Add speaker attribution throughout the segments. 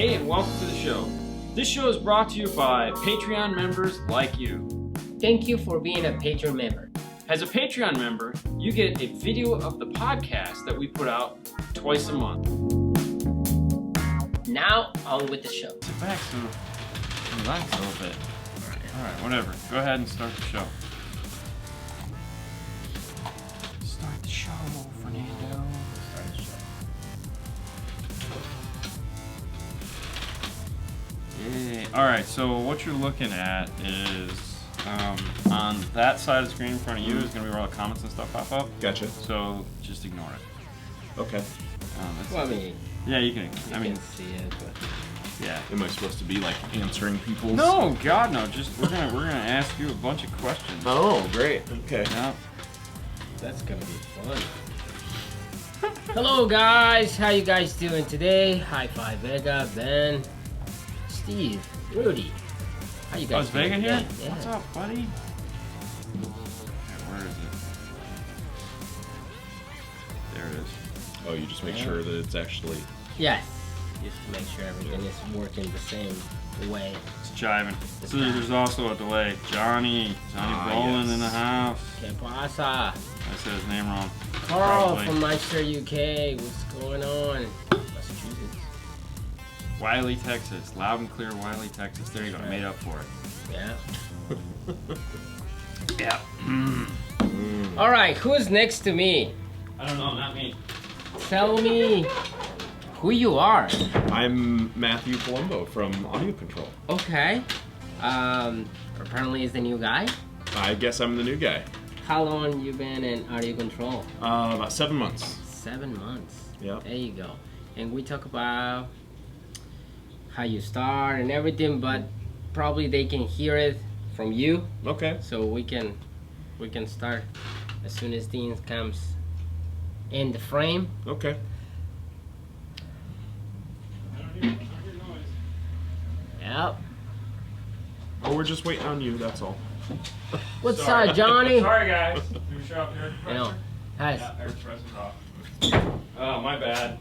Speaker 1: Hey, and welcome to the show. This show is brought to you by Patreon members like you.
Speaker 2: Thank you for being a Patreon member.
Speaker 1: As a Patreon member, you get a video of the podcast that we put out twice a month.
Speaker 2: Now, on with the show.
Speaker 1: Sit back so relax a little bit. All right, whatever. Go ahead and start the show. Start the show, Fernando. Start the show. Yay. All right, so what you're looking at is on that side of the screen in front of you is going to be where all the comments and stuff pop up.
Speaker 3: Gotcha.
Speaker 1: So just ignore it.
Speaker 3: Okay.
Speaker 2: Well, I mean,
Speaker 1: yeah, you can.
Speaker 2: you can see it, but
Speaker 1: Yeah.
Speaker 3: Am I supposed to be like answering people's?
Speaker 1: No, God, no. Just we're gonna ask you a bunch of questions.
Speaker 3: Oh, great. Okay.
Speaker 1: Yeah.
Speaker 2: that's gonna be fun. Hello, guys. How you guys doing today? High Five Vega, Ben, Steve, Rudy. How you
Speaker 1: Oh,
Speaker 2: guys
Speaker 1: is
Speaker 2: doing
Speaker 1: Vega here?
Speaker 2: today? Yeah.
Speaker 1: What's up, buddy? Okay, where is it? There it is.
Speaker 3: Oh, you just make sure that it's actually.
Speaker 2: Yes. Just to make sure everything is working the same way.
Speaker 1: It's jiving. So there's also a delay. Johnny Boland
Speaker 3: yes.
Speaker 1: in the house.
Speaker 2: Que pasa?
Speaker 1: I said his name wrong.
Speaker 2: Carl
Speaker 1: Probably.
Speaker 2: from Manchester, UK. What's going on? Massachusetts.
Speaker 1: Wiley, Texas. Loud and clear, Wiley, Texas. There you go. I made up for it.
Speaker 2: Yeah.
Speaker 1: Yeah.
Speaker 2: All right. Who's next to me?
Speaker 1: I don't know, not me.
Speaker 2: Tell me who you are.
Speaker 3: I'm Matthew Palumbo from AudioControl.
Speaker 2: Okay. Apparently he's the new guy.
Speaker 3: I guess I'm the new guy.
Speaker 2: How long you been in AudioControl?
Speaker 3: About 7 months.
Speaker 2: 7 months.
Speaker 3: Yeah.
Speaker 2: There you go. And we talk about how you start and everything, but probably they can hear it from you,
Speaker 3: Okay.
Speaker 2: so we can start as soon as Dean comes in the frame.
Speaker 3: Okay.
Speaker 2: Yep.
Speaker 3: Oh, we're just waiting on you. That's all.
Speaker 2: What's up, Johnny?
Speaker 1: Sorry, guys. Did we show up here?
Speaker 2: You know, guys.
Speaker 1: Yeah, air pressure's off. Oh, my bad.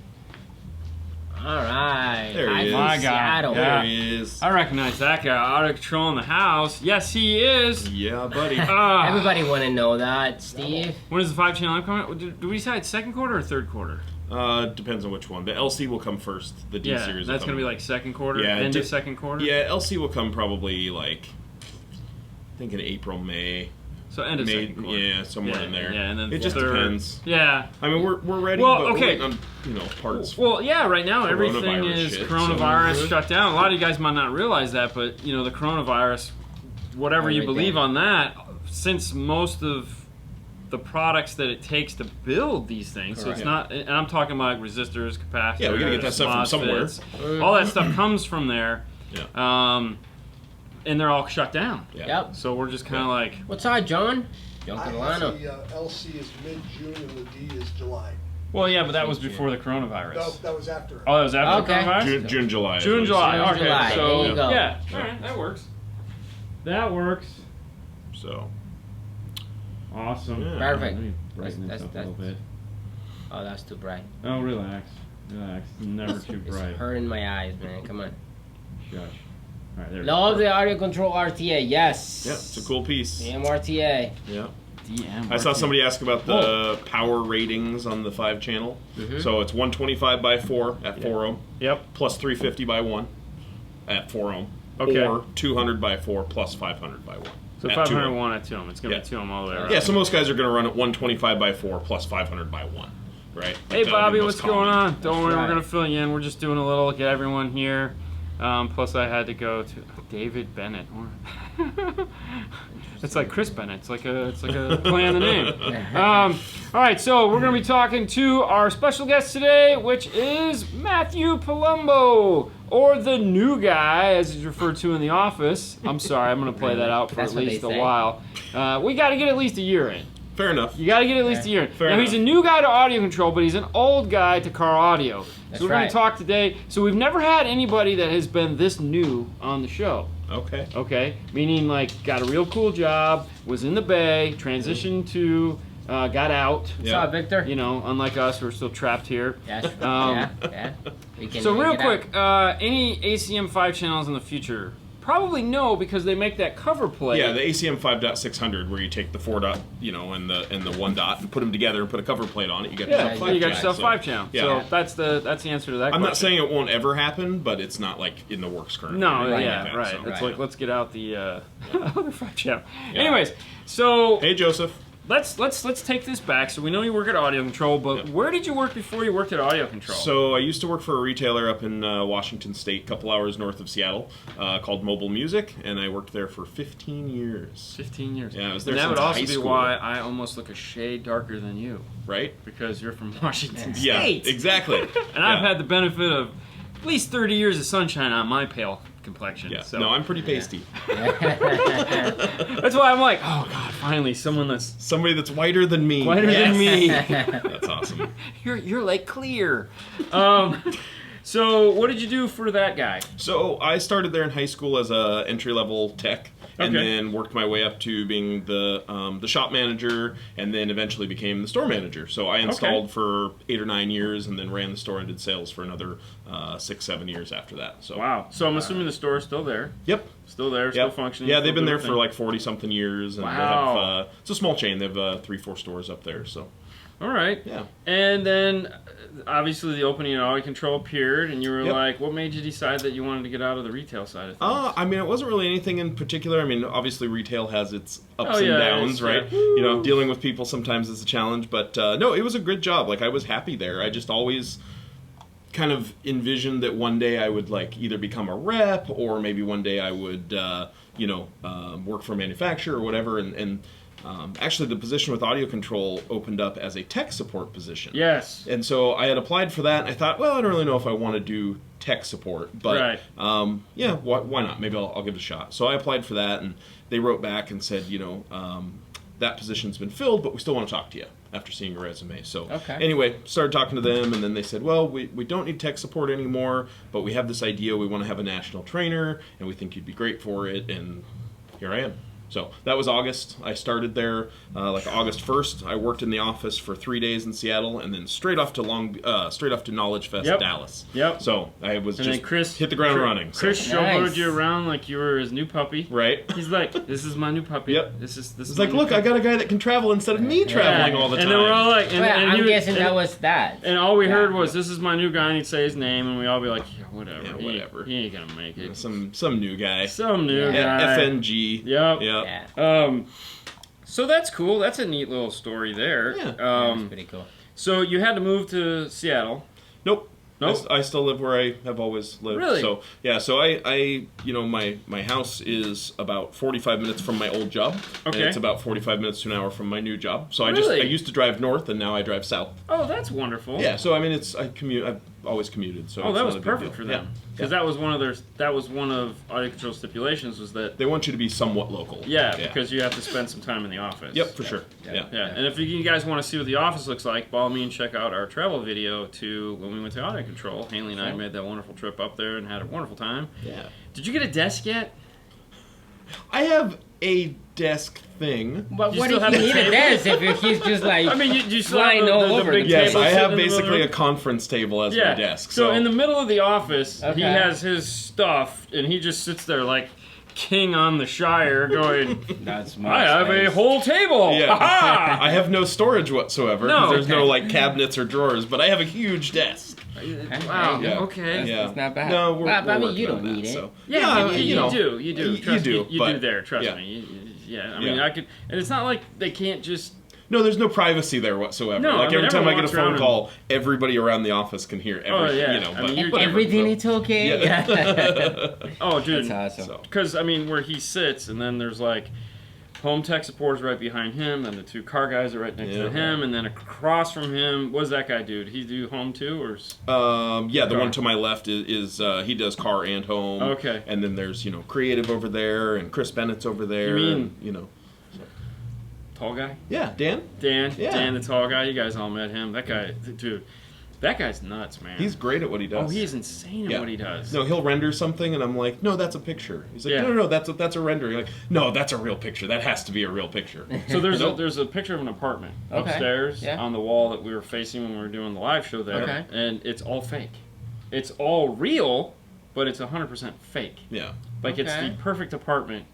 Speaker 2: All right.
Speaker 3: There he
Speaker 2: Hi
Speaker 3: is.
Speaker 2: from
Speaker 1: My guy.
Speaker 2: Seattle.
Speaker 1: Yeah.
Speaker 3: There he is.
Speaker 1: I recognize that guy. AudioControl in the house. Yes, he is.
Speaker 3: Yeah, buddy.
Speaker 2: Everybody want to know that, Steve.
Speaker 1: When is the 5-channel coming out? Do we decide second quarter or third quarter?
Speaker 3: Depends on which one. The LC will come first. The D
Speaker 1: Yeah,
Speaker 3: series.
Speaker 1: that's
Speaker 3: will
Speaker 1: going to
Speaker 3: come.
Speaker 1: be like second quarter,
Speaker 3: Yeah,
Speaker 1: end of second quarter?
Speaker 3: Yeah, LC will come probably like I think in April, May.
Speaker 1: So end of
Speaker 3: May,
Speaker 1: second quarter.
Speaker 3: yeah, somewhere in there.
Speaker 1: Yeah, and then
Speaker 3: it just
Speaker 1: third.
Speaker 3: depends.
Speaker 1: Yeah.
Speaker 3: I mean, we're ready,
Speaker 1: Well,
Speaker 3: but
Speaker 1: okay.
Speaker 3: we're waiting on parts.
Speaker 1: Well, yeah, right now everything
Speaker 3: Coronavirus
Speaker 1: is
Speaker 3: shit,
Speaker 1: coronavirus
Speaker 3: so-
Speaker 1: shut down. A lot of you guys might not realize that, but the coronavirus, whatever you
Speaker 2: Everything.
Speaker 1: believe on that, since most of the products that it takes to build these things, so it's
Speaker 2: Correct.
Speaker 1: not, and I'm talking about like resistors, capacitors,
Speaker 3: Yeah, we gotta get that stuff from somewhere.
Speaker 1: MOSFETs, all that stuff comes from there,
Speaker 3: Yeah.
Speaker 1: and they're all shut down.
Speaker 3: Yeah.
Speaker 2: Yep.
Speaker 1: So we're just kind of like,
Speaker 2: What's up, John? John Catalano.
Speaker 4: The LC is mid-June and the D is July.
Speaker 1: well, yeah, but that was before the coronavirus.
Speaker 4: No, that was after.
Speaker 1: Oh, that was after
Speaker 2: Okay.
Speaker 1: the coronavirus?
Speaker 3: June, July. is
Speaker 1: June,
Speaker 3: what it
Speaker 1: July.
Speaker 3: says.
Speaker 2: June,
Speaker 1: Okay,
Speaker 2: July.
Speaker 1: so
Speaker 2: There you go.
Speaker 1: yeah, all right, that works. That works.
Speaker 3: So.
Speaker 1: Awesome.
Speaker 3: Yeah.
Speaker 2: Perfect.
Speaker 1: Let me brighten this
Speaker 2: That's-
Speaker 1: up a little bit.
Speaker 2: Oh, that's too bright.
Speaker 1: Oh, relax. Relax. Never too
Speaker 2: It's
Speaker 1: bright.
Speaker 2: hurting my eyes, man. Come on.
Speaker 1: Shush. All right, there.
Speaker 2: Love the AudioControl RTA. Yes.
Speaker 3: Yeah, it's a cool piece.
Speaker 2: DM RTA.
Speaker 3: Yeah.
Speaker 1: DM.
Speaker 3: I saw somebody ask about the power ratings on the 5-channel. So it's 125 by 4 at 4 ohm,
Speaker 1: Yep.
Speaker 3: plus 350 by 1 at 4 ohm,
Speaker 1: Okay.
Speaker 3: or 200 by 4 plus 500 by 1.
Speaker 1: So
Speaker 3: at 2 ohm.
Speaker 1: 501 at 2 ohm. It's going to
Speaker 3: Yeah.
Speaker 1: be 2 ohm all the way around.
Speaker 3: Yeah, so most guys are going to run at 125 by 4 plus 500 by 1, right? Like
Speaker 1: Hey,
Speaker 3: that'll be
Speaker 1: Bobby,
Speaker 3: most
Speaker 1: what's
Speaker 3: common.
Speaker 1: going on? Don't worry,
Speaker 2: right.
Speaker 1: we're going to fill you in. We're just doing a little, get everyone here. Plus, I had to go to David Bennett. It's like Chris Bennett. It's like a play on the name. All right, so we're going to be talking to our special guest today, which is Matthew Palumbo, or the new guy, as he's referred to in the office. I'm sorry, I'm going to play that out for
Speaker 2: That's
Speaker 1: at
Speaker 2: what
Speaker 1: least
Speaker 2: they
Speaker 1: a
Speaker 2: say.
Speaker 1: while. We got to get at least a year in.
Speaker 3: Fair enough.
Speaker 1: You got to get at least a year.
Speaker 3: Fair
Speaker 1: now, he's a new guy to AudioControl, but he's an old guy to car audio.
Speaker 2: That's
Speaker 1: so we're going
Speaker 2: right.
Speaker 1: to talk today. So we've never had anybody that has been this new on the show.
Speaker 3: Okay.
Speaker 1: Okay? Meaning, like, got a real cool job, was in the Bay, transitioned to, got out.
Speaker 2: What's
Speaker 3: Yeah.
Speaker 2: up, Victor?
Speaker 1: You know, unlike us, we're still trapped here.
Speaker 2: Yes.
Speaker 1: Um,
Speaker 2: yeah. We can
Speaker 1: So
Speaker 2: make
Speaker 1: real
Speaker 2: it
Speaker 1: quick,
Speaker 2: out.
Speaker 1: any ACM 5 channels in the future? Probably no, because they make that cover plate.
Speaker 3: Yeah, the ACM 5.600, where you take the 4 dot, and the 1 dot, and put them together and put a cover plate on it. You get yourself 5
Speaker 1: you got
Speaker 3: channel.
Speaker 1: yourself 5 channel.
Speaker 3: Yeah.
Speaker 1: So that's the answer to that.
Speaker 3: I'm not
Speaker 1: question.
Speaker 3: saying it won't ever happen, but it's not like in the works currently.
Speaker 1: No,
Speaker 3: or anything
Speaker 1: yeah,
Speaker 3: like that,
Speaker 1: right.
Speaker 3: so.
Speaker 1: It's
Speaker 2: Right.
Speaker 1: like let's get out the other 5 channel.
Speaker 3: Yeah.
Speaker 1: Anyways, so
Speaker 3: Hey, Joseph.
Speaker 1: let's take this back. So we know you work at AudioControl, but
Speaker 3: Yeah.
Speaker 1: where did you work before you worked at AudioControl?
Speaker 3: So I used to work for a retailer up in Washington State, a couple hours north of Seattle, called Mobile Music, and I worked there for 15 years.
Speaker 1: 15 years.
Speaker 3: Yeah, I was there
Speaker 1: And that
Speaker 3: since
Speaker 1: would also
Speaker 3: high
Speaker 1: be
Speaker 3: school.
Speaker 1: why I almost look a shade darker than you,
Speaker 3: Right?
Speaker 1: because you're from Washington
Speaker 3: Yeah,
Speaker 1: State.
Speaker 3: exactly.
Speaker 1: And I've had the benefit of at least 30 years of sunshine on my pale complexion.
Speaker 3: Yeah.
Speaker 1: So
Speaker 3: No, I'm pretty pasty.
Speaker 1: that's why I'm like, oh god, finally someone that's
Speaker 3: Somebody that's whiter than me.
Speaker 1: whiter than me.
Speaker 3: That's awesome.
Speaker 1: You're like clear. So what did you do for that guy?
Speaker 3: So I started there in high school as a entry-level tech, and
Speaker 1: Okay.
Speaker 3: then worked my way up to being the shop manager, and then eventually became the store manager. So I installed for 8 or 9 years, and then ran the store and did sales for another 6, 7 years after that. So
Speaker 1: Wow. So I'm assuming the store is still there.
Speaker 3: Yep.
Speaker 1: Still there, still
Speaker 3: Yep.
Speaker 1: functioning.
Speaker 3: Yeah,
Speaker 1: still
Speaker 3: they've been there
Speaker 1: doing
Speaker 3: for
Speaker 1: their
Speaker 3: like 40-something years, and they
Speaker 1: Wow.
Speaker 3: have it's a small chain. They have 3-4 stores up there. So
Speaker 1: thing. All right.
Speaker 3: yeah.
Speaker 1: And then obviously the opening of AudioControl appeared, and you were
Speaker 3: Yep.
Speaker 1: like, what made you decide that you wanted to get out of the retail side of things?
Speaker 3: I mean, it wasn't really anything in particular. I mean, obviously retail has its ups
Speaker 1: Oh,
Speaker 3: and
Speaker 1: yeah,
Speaker 3: downs,
Speaker 1: it's,
Speaker 3: right? You know, dealing with people sometimes is a challenge, but no, it was a good job. Like, I was happy there. I just always kind of envisioned that one day I would like either become a rep, or maybe one day I would, work for a manufacturer or whatever. And actually, the position with AudioControl opened up as a tech support position.
Speaker 1: Yes.
Speaker 3: And so I had applied for that, and I thought, well, I don't really know if I want to do tech support, but
Speaker 1: Right.
Speaker 3: yeah, why not? Maybe I'll give it a shot. So I applied for that, and they wrote back and said, that position's been filled, but we still want to talk to you after seeing your resume. So
Speaker 2: Okay.
Speaker 3: anyway, started talking to them, and then they said, well, we don't need tech support anymore, but we have this idea. We want to have a national trainer, and we think you'd be great for it, and here I am. So that was August. I started there like August 1st. I worked in the office for 3 days in Seattle, and then straight off to KnowledgeFest
Speaker 1: Yep.
Speaker 3: Dallas.
Speaker 1: Yep.
Speaker 3: So I was
Speaker 1: And
Speaker 3: just
Speaker 1: then Chris
Speaker 3: hit the ground running.
Speaker 1: Chris
Speaker 3: so.
Speaker 1: showboated
Speaker 2: Nice.
Speaker 1: you around like you were his new puppy.
Speaker 3: Right.
Speaker 1: He's like, "This is my new puppy.
Speaker 3: Yep.
Speaker 1: This is
Speaker 3: It's
Speaker 1: my
Speaker 3: like,
Speaker 1: new
Speaker 3: look, I
Speaker 1: puppy."
Speaker 3: got a guy that can travel instead of me traveling all the time.
Speaker 1: And then we're all like, and,
Speaker 2: Well,
Speaker 1: and
Speaker 2: I'm
Speaker 1: he-
Speaker 2: guessing
Speaker 1: and-
Speaker 2: that was that.
Speaker 1: And all we
Speaker 2: Yeah.
Speaker 1: heard was, "This is my new guy," and he'd say his name, and we all be like, "Yeah, whatever.
Speaker 3: Yeah,
Speaker 1: He-
Speaker 3: whatever.
Speaker 1: He, ain't gonna make it."
Speaker 3: Some new guy.
Speaker 1: Some new
Speaker 2: Yeah.
Speaker 1: guy.
Speaker 3: FNG.
Speaker 1: Yep.
Speaker 3: Yep.
Speaker 2: Yeah.
Speaker 1: So that's cool. That's a neat little story there.
Speaker 3: Yeah.
Speaker 2: That's pretty cool.
Speaker 1: So you had to move to Seattle.
Speaker 3: Nope.
Speaker 1: Nope.
Speaker 3: I still live where I have always lived.
Speaker 1: Really?
Speaker 3: So yeah. So I my house is about 45 minutes from my old job.
Speaker 1: Okay.
Speaker 3: And it's about 45 minutes to an hour from my new job. So I
Speaker 1: Really?
Speaker 3: used to drive north, and now I drive south.
Speaker 1: Oh, that's wonderful.
Speaker 3: Yeah. So I mean, I commute. I've always commuted. So
Speaker 1: Oh,
Speaker 3: it's
Speaker 1: that
Speaker 3: not
Speaker 1: was
Speaker 3: a big
Speaker 1: perfect
Speaker 3: deal.
Speaker 1: for them.
Speaker 3: Yeah.
Speaker 1: Because
Speaker 3: Yeah.
Speaker 1: that was one of AudioControl stipulations was that
Speaker 3: They want you to be somewhat local.
Speaker 1: yeah, because you have to spend some time in the office.
Speaker 3: Yep, for sure.
Speaker 2: Yeah.
Speaker 3: Yeah.
Speaker 1: Yeah, and if you guys want to see what the office looks like, by all means check out our travel video to when we went to AudioControl. Haley and I
Speaker 2: Sure.
Speaker 1: made that wonderful trip up there and had a wonderful time.
Speaker 3: Yeah.
Speaker 1: Did you get a desk yet?
Speaker 3: I have a desk thing.
Speaker 2: But
Speaker 1: You
Speaker 2: what
Speaker 1: still
Speaker 2: if
Speaker 1: have
Speaker 2: he
Speaker 1: the
Speaker 2: needed
Speaker 1: table?
Speaker 2: this if he's just like
Speaker 1: I mean, you still
Speaker 2: flying
Speaker 1: have the,
Speaker 2: all
Speaker 1: the
Speaker 2: over
Speaker 1: big
Speaker 2: the
Speaker 3: Yes,
Speaker 1: table
Speaker 3: I
Speaker 1: sitting
Speaker 3: have
Speaker 1: in the middle of the
Speaker 3: basically a
Speaker 1: room?
Speaker 3: conference table as my desk.
Speaker 1: So in the middle of the office, he
Speaker 2: Okay.
Speaker 1: has his stuff, and he just sits there like king on the Shire, going,
Speaker 2: That's
Speaker 1: "I have a
Speaker 2: space.
Speaker 1: whole table."
Speaker 3: Yeah.
Speaker 1: Ha-ha!
Speaker 3: I have no storage whatsoever. 'Cause
Speaker 1: No.
Speaker 3: there's no
Speaker 2: Okay.
Speaker 3: like cabinets or drawers, but I have a huge desk.
Speaker 1: Wow.
Speaker 3: Yeah.
Speaker 1: Okay.
Speaker 3: Yeah.
Speaker 2: That's not bad.
Speaker 3: No, we're,
Speaker 2: Well, I
Speaker 3: we're
Speaker 2: mean,
Speaker 3: working
Speaker 2: you
Speaker 3: on
Speaker 2: don't
Speaker 3: that,
Speaker 2: need it.
Speaker 3: So.
Speaker 1: Yeah, you
Speaker 3: know,
Speaker 1: do. You do. Trust me, you do
Speaker 3: but-
Speaker 1: there. Trust
Speaker 3: yeah.
Speaker 1: me. Yeah. I mean,
Speaker 3: Yeah.
Speaker 1: I could, and it's not like they can't just.
Speaker 3: No, there's no privacy there whatsoever.
Speaker 1: No,
Speaker 3: like
Speaker 1: I mean,
Speaker 3: every time I
Speaker 1: everyone
Speaker 3: get a
Speaker 1: walks around
Speaker 3: phone
Speaker 1: and-
Speaker 3: call, everybody around the office can hear everything.
Speaker 1: yeah.
Speaker 3: You know,
Speaker 1: I
Speaker 3: but
Speaker 1: mean, you're-
Speaker 3: whatever,
Speaker 2: Everything
Speaker 3: so.
Speaker 2: is okay.
Speaker 3: Yeah.
Speaker 1: Oh, dude.
Speaker 2: That's awesome.
Speaker 3: So.
Speaker 1: Because I mean, where he sits, and then there's like home tech support is right behind him, then the two car guys are right next
Speaker 3: Yeah.
Speaker 1: to him, and then across from him, what does that guy do? Did he do home too, or?
Speaker 3: Yeah, the
Speaker 1: Car.
Speaker 3: one to my left is he does car and home.
Speaker 1: Okay.
Speaker 3: And then there's creative over there, and Chris Bennett's over there.
Speaker 1: You mean-
Speaker 3: and,
Speaker 1: Tall guy?
Speaker 3: yeah, Dan.
Speaker 1: Dan,
Speaker 3: Yeah.
Speaker 1: Dan the tall guy. You guys all met him. That guy, dude, that guy's nuts, man.
Speaker 3: He's great at what he does.
Speaker 1: oh, he's insane at
Speaker 3: Yeah.
Speaker 1: what he does.
Speaker 3: No, he'll render something, and I'm like, no, that's a picture. He's like,
Speaker 1: Yeah.
Speaker 3: no, that's a rendering. Like, no, that's a real picture. That has to be a real picture.
Speaker 1: So
Speaker 3: Nope.
Speaker 1: there's a picture of an apartment
Speaker 2: Okay.
Speaker 1: upstairs
Speaker 2: Yeah.
Speaker 1: on the wall that we were facing when we were doing the live show there,
Speaker 2: Okay.
Speaker 1: and it's all fake. it's all real, but it's 100% fake.
Speaker 3: Yeah.
Speaker 1: Like it's
Speaker 2: Okay.
Speaker 1: the perfect apartment.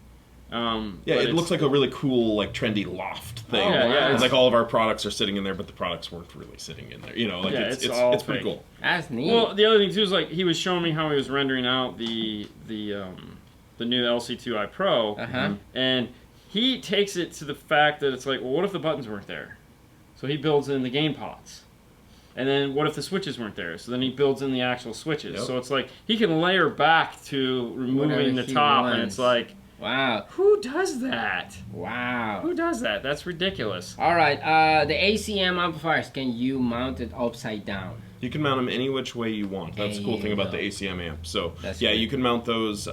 Speaker 3: Yeah,
Speaker 1: but
Speaker 3: it
Speaker 1: it's-
Speaker 3: looks like a really cool, like trendy loft thing.
Speaker 2: Oh, yeah,
Speaker 3: And
Speaker 1: it's-
Speaker 3: like all of our products are sitting in there, but the products weren't really sitting in there. You know, like
Speaker 1: Yeah,
Speaker 3: it's
Speaker 1: it's all
Speaker 3: pretty
Speaker 1: fake.
Speaker 3: cool.
Speaker 2: That's neat.
Speaker 1: Well, the other thing too is like he was showing me how he was rendering out the new LC2i Pro,
Speaker 2: Uh-huh.
Speaker 1: and he takes it to the fact that it's like, well, what if the buttons weren't there? So he builds in the game pods. And then what if the switches weren't there? So then he builds in the actual switches.
Speaker 3: Yep.
Speaker 1: So it's like he can layer back to removing
Speaker 2: Whatever
Speaker 1: the
Speaker 2: he
Speaker 1: top, and
Speaker 2: wants.
Speaker 1: it's like,
Speaker 2: Wow.
Speaker 1: who does that?
Speaker 2: Wow.
Speaker 1: Who does that? That's ridiculous.
Speaker 2: All right. The ACM amplifiers, can you mount it upside down?
Speaker 3: You can mount them any which way you want. That's the cool thing about the
Speaker 2: There you
Speaker 3: ACM amp. So
Speaker 2: That's
Speaker 3: yeah,
Speaker 2: good.
Speaker 3: you can mount those.